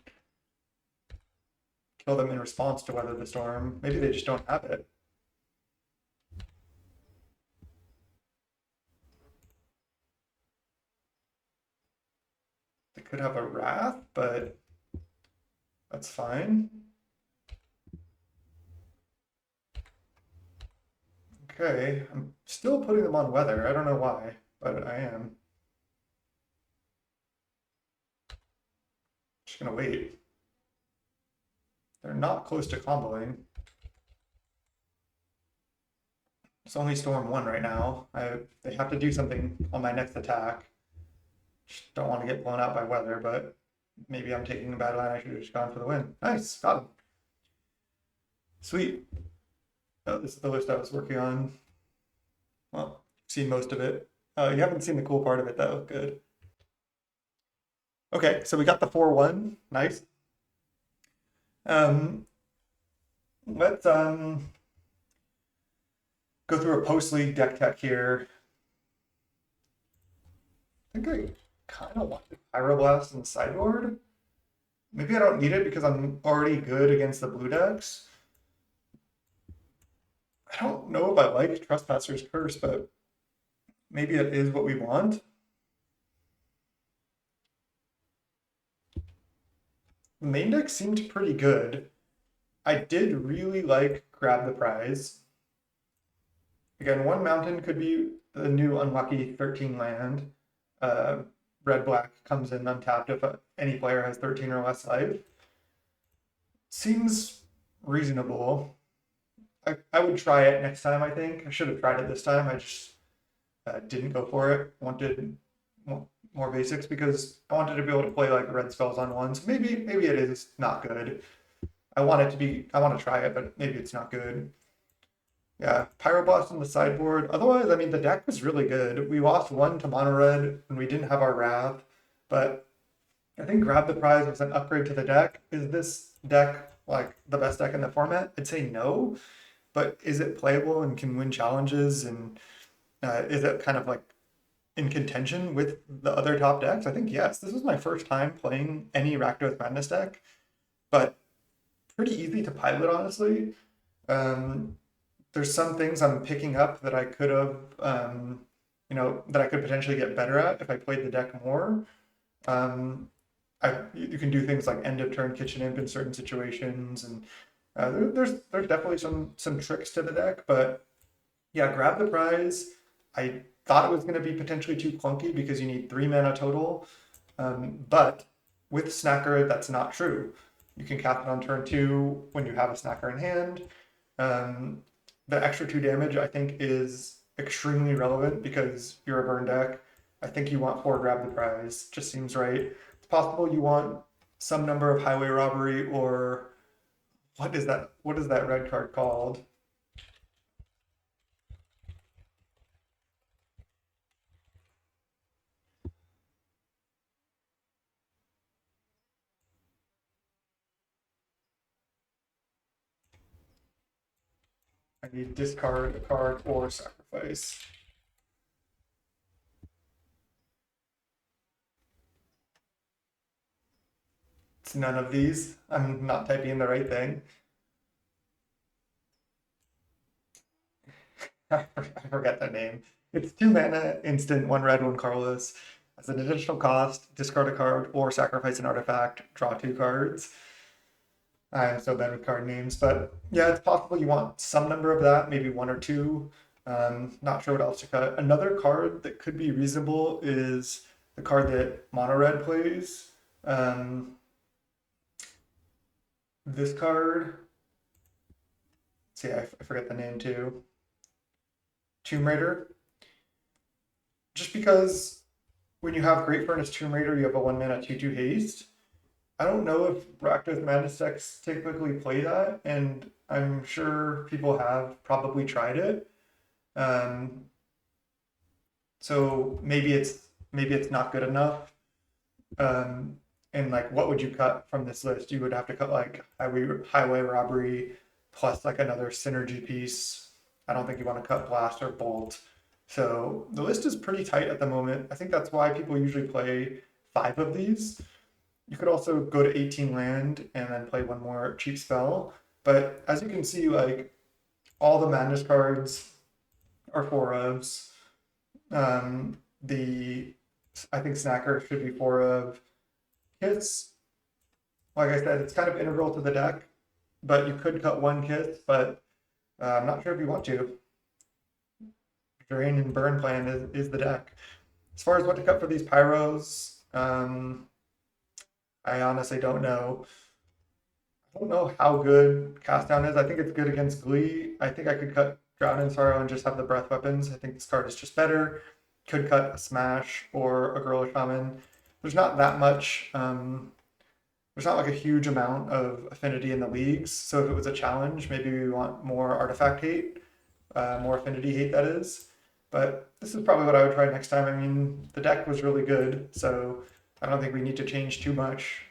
kill them in response to weather the storm. Maybe they just don't have it. They could have a wrath, but that's fine. Okay, I'm still putting them on weather. I don't know why, but I am. Just gonna wait. They're not close to comboing. It's only storm 1 right now. They have to do something on my next attack. Just don't want to get blown out by weather, but maybe I'm taking a bad line. I should have just gone for the win. Nice, got him. Sweet. Oh, this is the list I was working on. Well, seen most of it. You haven't seen the cool part of it though. Good. Okay, so we got the 4-1. Nice. Let's go through a post-league deck tech here. I think I kind of want the Pyroblast in the sideboard. Maybe I don't need it because I'm already good against the blue decks. I don't know if I like Trespasser's Curse, but maybe it is what we want. The main deck seemed pretty good. I did really like Grab the Prize. Again, 1 mountain could be the new unlucky 13 land. Red-black comes in untapped if any player has 13 or less life. Seems reasonable. I would try it next time, I think. I should have tried it this time. I just didn't go for it. Wanted more basics because I wanted to be able to play like red spells on ones. Maybe it is not good. I want to try it, but maybe it's not good. Yeah, Pyroblast on the sideboard. Otherwise, I mean, the deck was really good. We lost 1 to mono red when we didn't have our Wrath, but I think Grab the Prize was an upgrade to the deck. Is this deck like the best deck in the format? I'd say no, but is it playable and can win challenges? And is it kind of like in contention with the other top decks? I think yes. This is my first time playing any Rakdos Madness deck, but pretty easy to pilot, honestly. There's some things I'm picking up that I could have, that I could potentially get better at if I played the deck more. You can do things like end of turn kitchen imp in certain situations, and there's definitely some tricks to the deck. But yeah, Grab the Prize. I thought it was going to be potentially too clunky because you need 3 mana total, but with Snacker, that's not true. You can cast it on turn 2 when you have a Snacker in hand. The extra 2 damage, I think, is extremely relevant because you're a burn deck. I think you want 4 Grab the Prize. Just seems right. It's possible you want some number of Highway Robbery, or what is that red card called? I need discard a card or sacrifice. It's none of these. I'm not typing in the right thing. I forget the name. It's 2 mana, instant, 1 red, 1 colorless. As an additional cost, discard a card or sacrifice an artifact, draw 2 cards. I'm so bad with card names, but yeah, it's possible you want some number of that, maybe 1 or 2. Not sure what else to cut. Another card that could be reasonable is the card that mono red plays. This card, see, I forget the name too. Tomb Raider. Just because when you have Great Furnace Tomb Raider, you have a 1 mana 2/2 haste. I don't know if Rakdos Madness decks typically play that, and I'm sure people have probably tried it. So maybe it's not good enough. Um, and like, what would you cut from this list? You would have to cut like highway robbery plus like another synergy piece. I don't think you want to cut blast or bolt. So the list is pretty tight at the moment. I think that's why people usually play five of these. You could also go to 18 land and then play one more cheap spell. But as you can see, like all the madness cards are four ofs. The I think Snacker should be four of. Kits, like I said, it's kind of integral to the deck, but you could cut one kit, but I'm not sure if you want to. Drain and burn plan is the deck. As far as what to cut for these pyros, I honestly don't know. I don't know how good Cast Down is. I think it's good against Glee. I think I could cut Drown in Sorrow and just have the breath weapons. I think this card is just better. Could cut a Smash or a Gorilla Shaman. There's not that much. There's not like a huge amount of affinity in the leagues. So if it was a challenge, maybe we want more artifact hate, more affinity hate, that is. But this is probably what I would try next time. I mean, the deck was really good, so I don't think we need to change too much.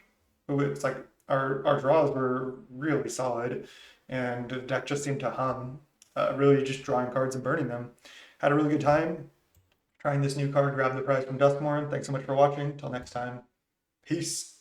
It's like our draws were really solid, and the deck just seemed to hum, really just drawing cards and burning them. Had a really good time trying this new card, Grab the Prize from Duskmorn. Thanks so much for watching. Till next time. Peace.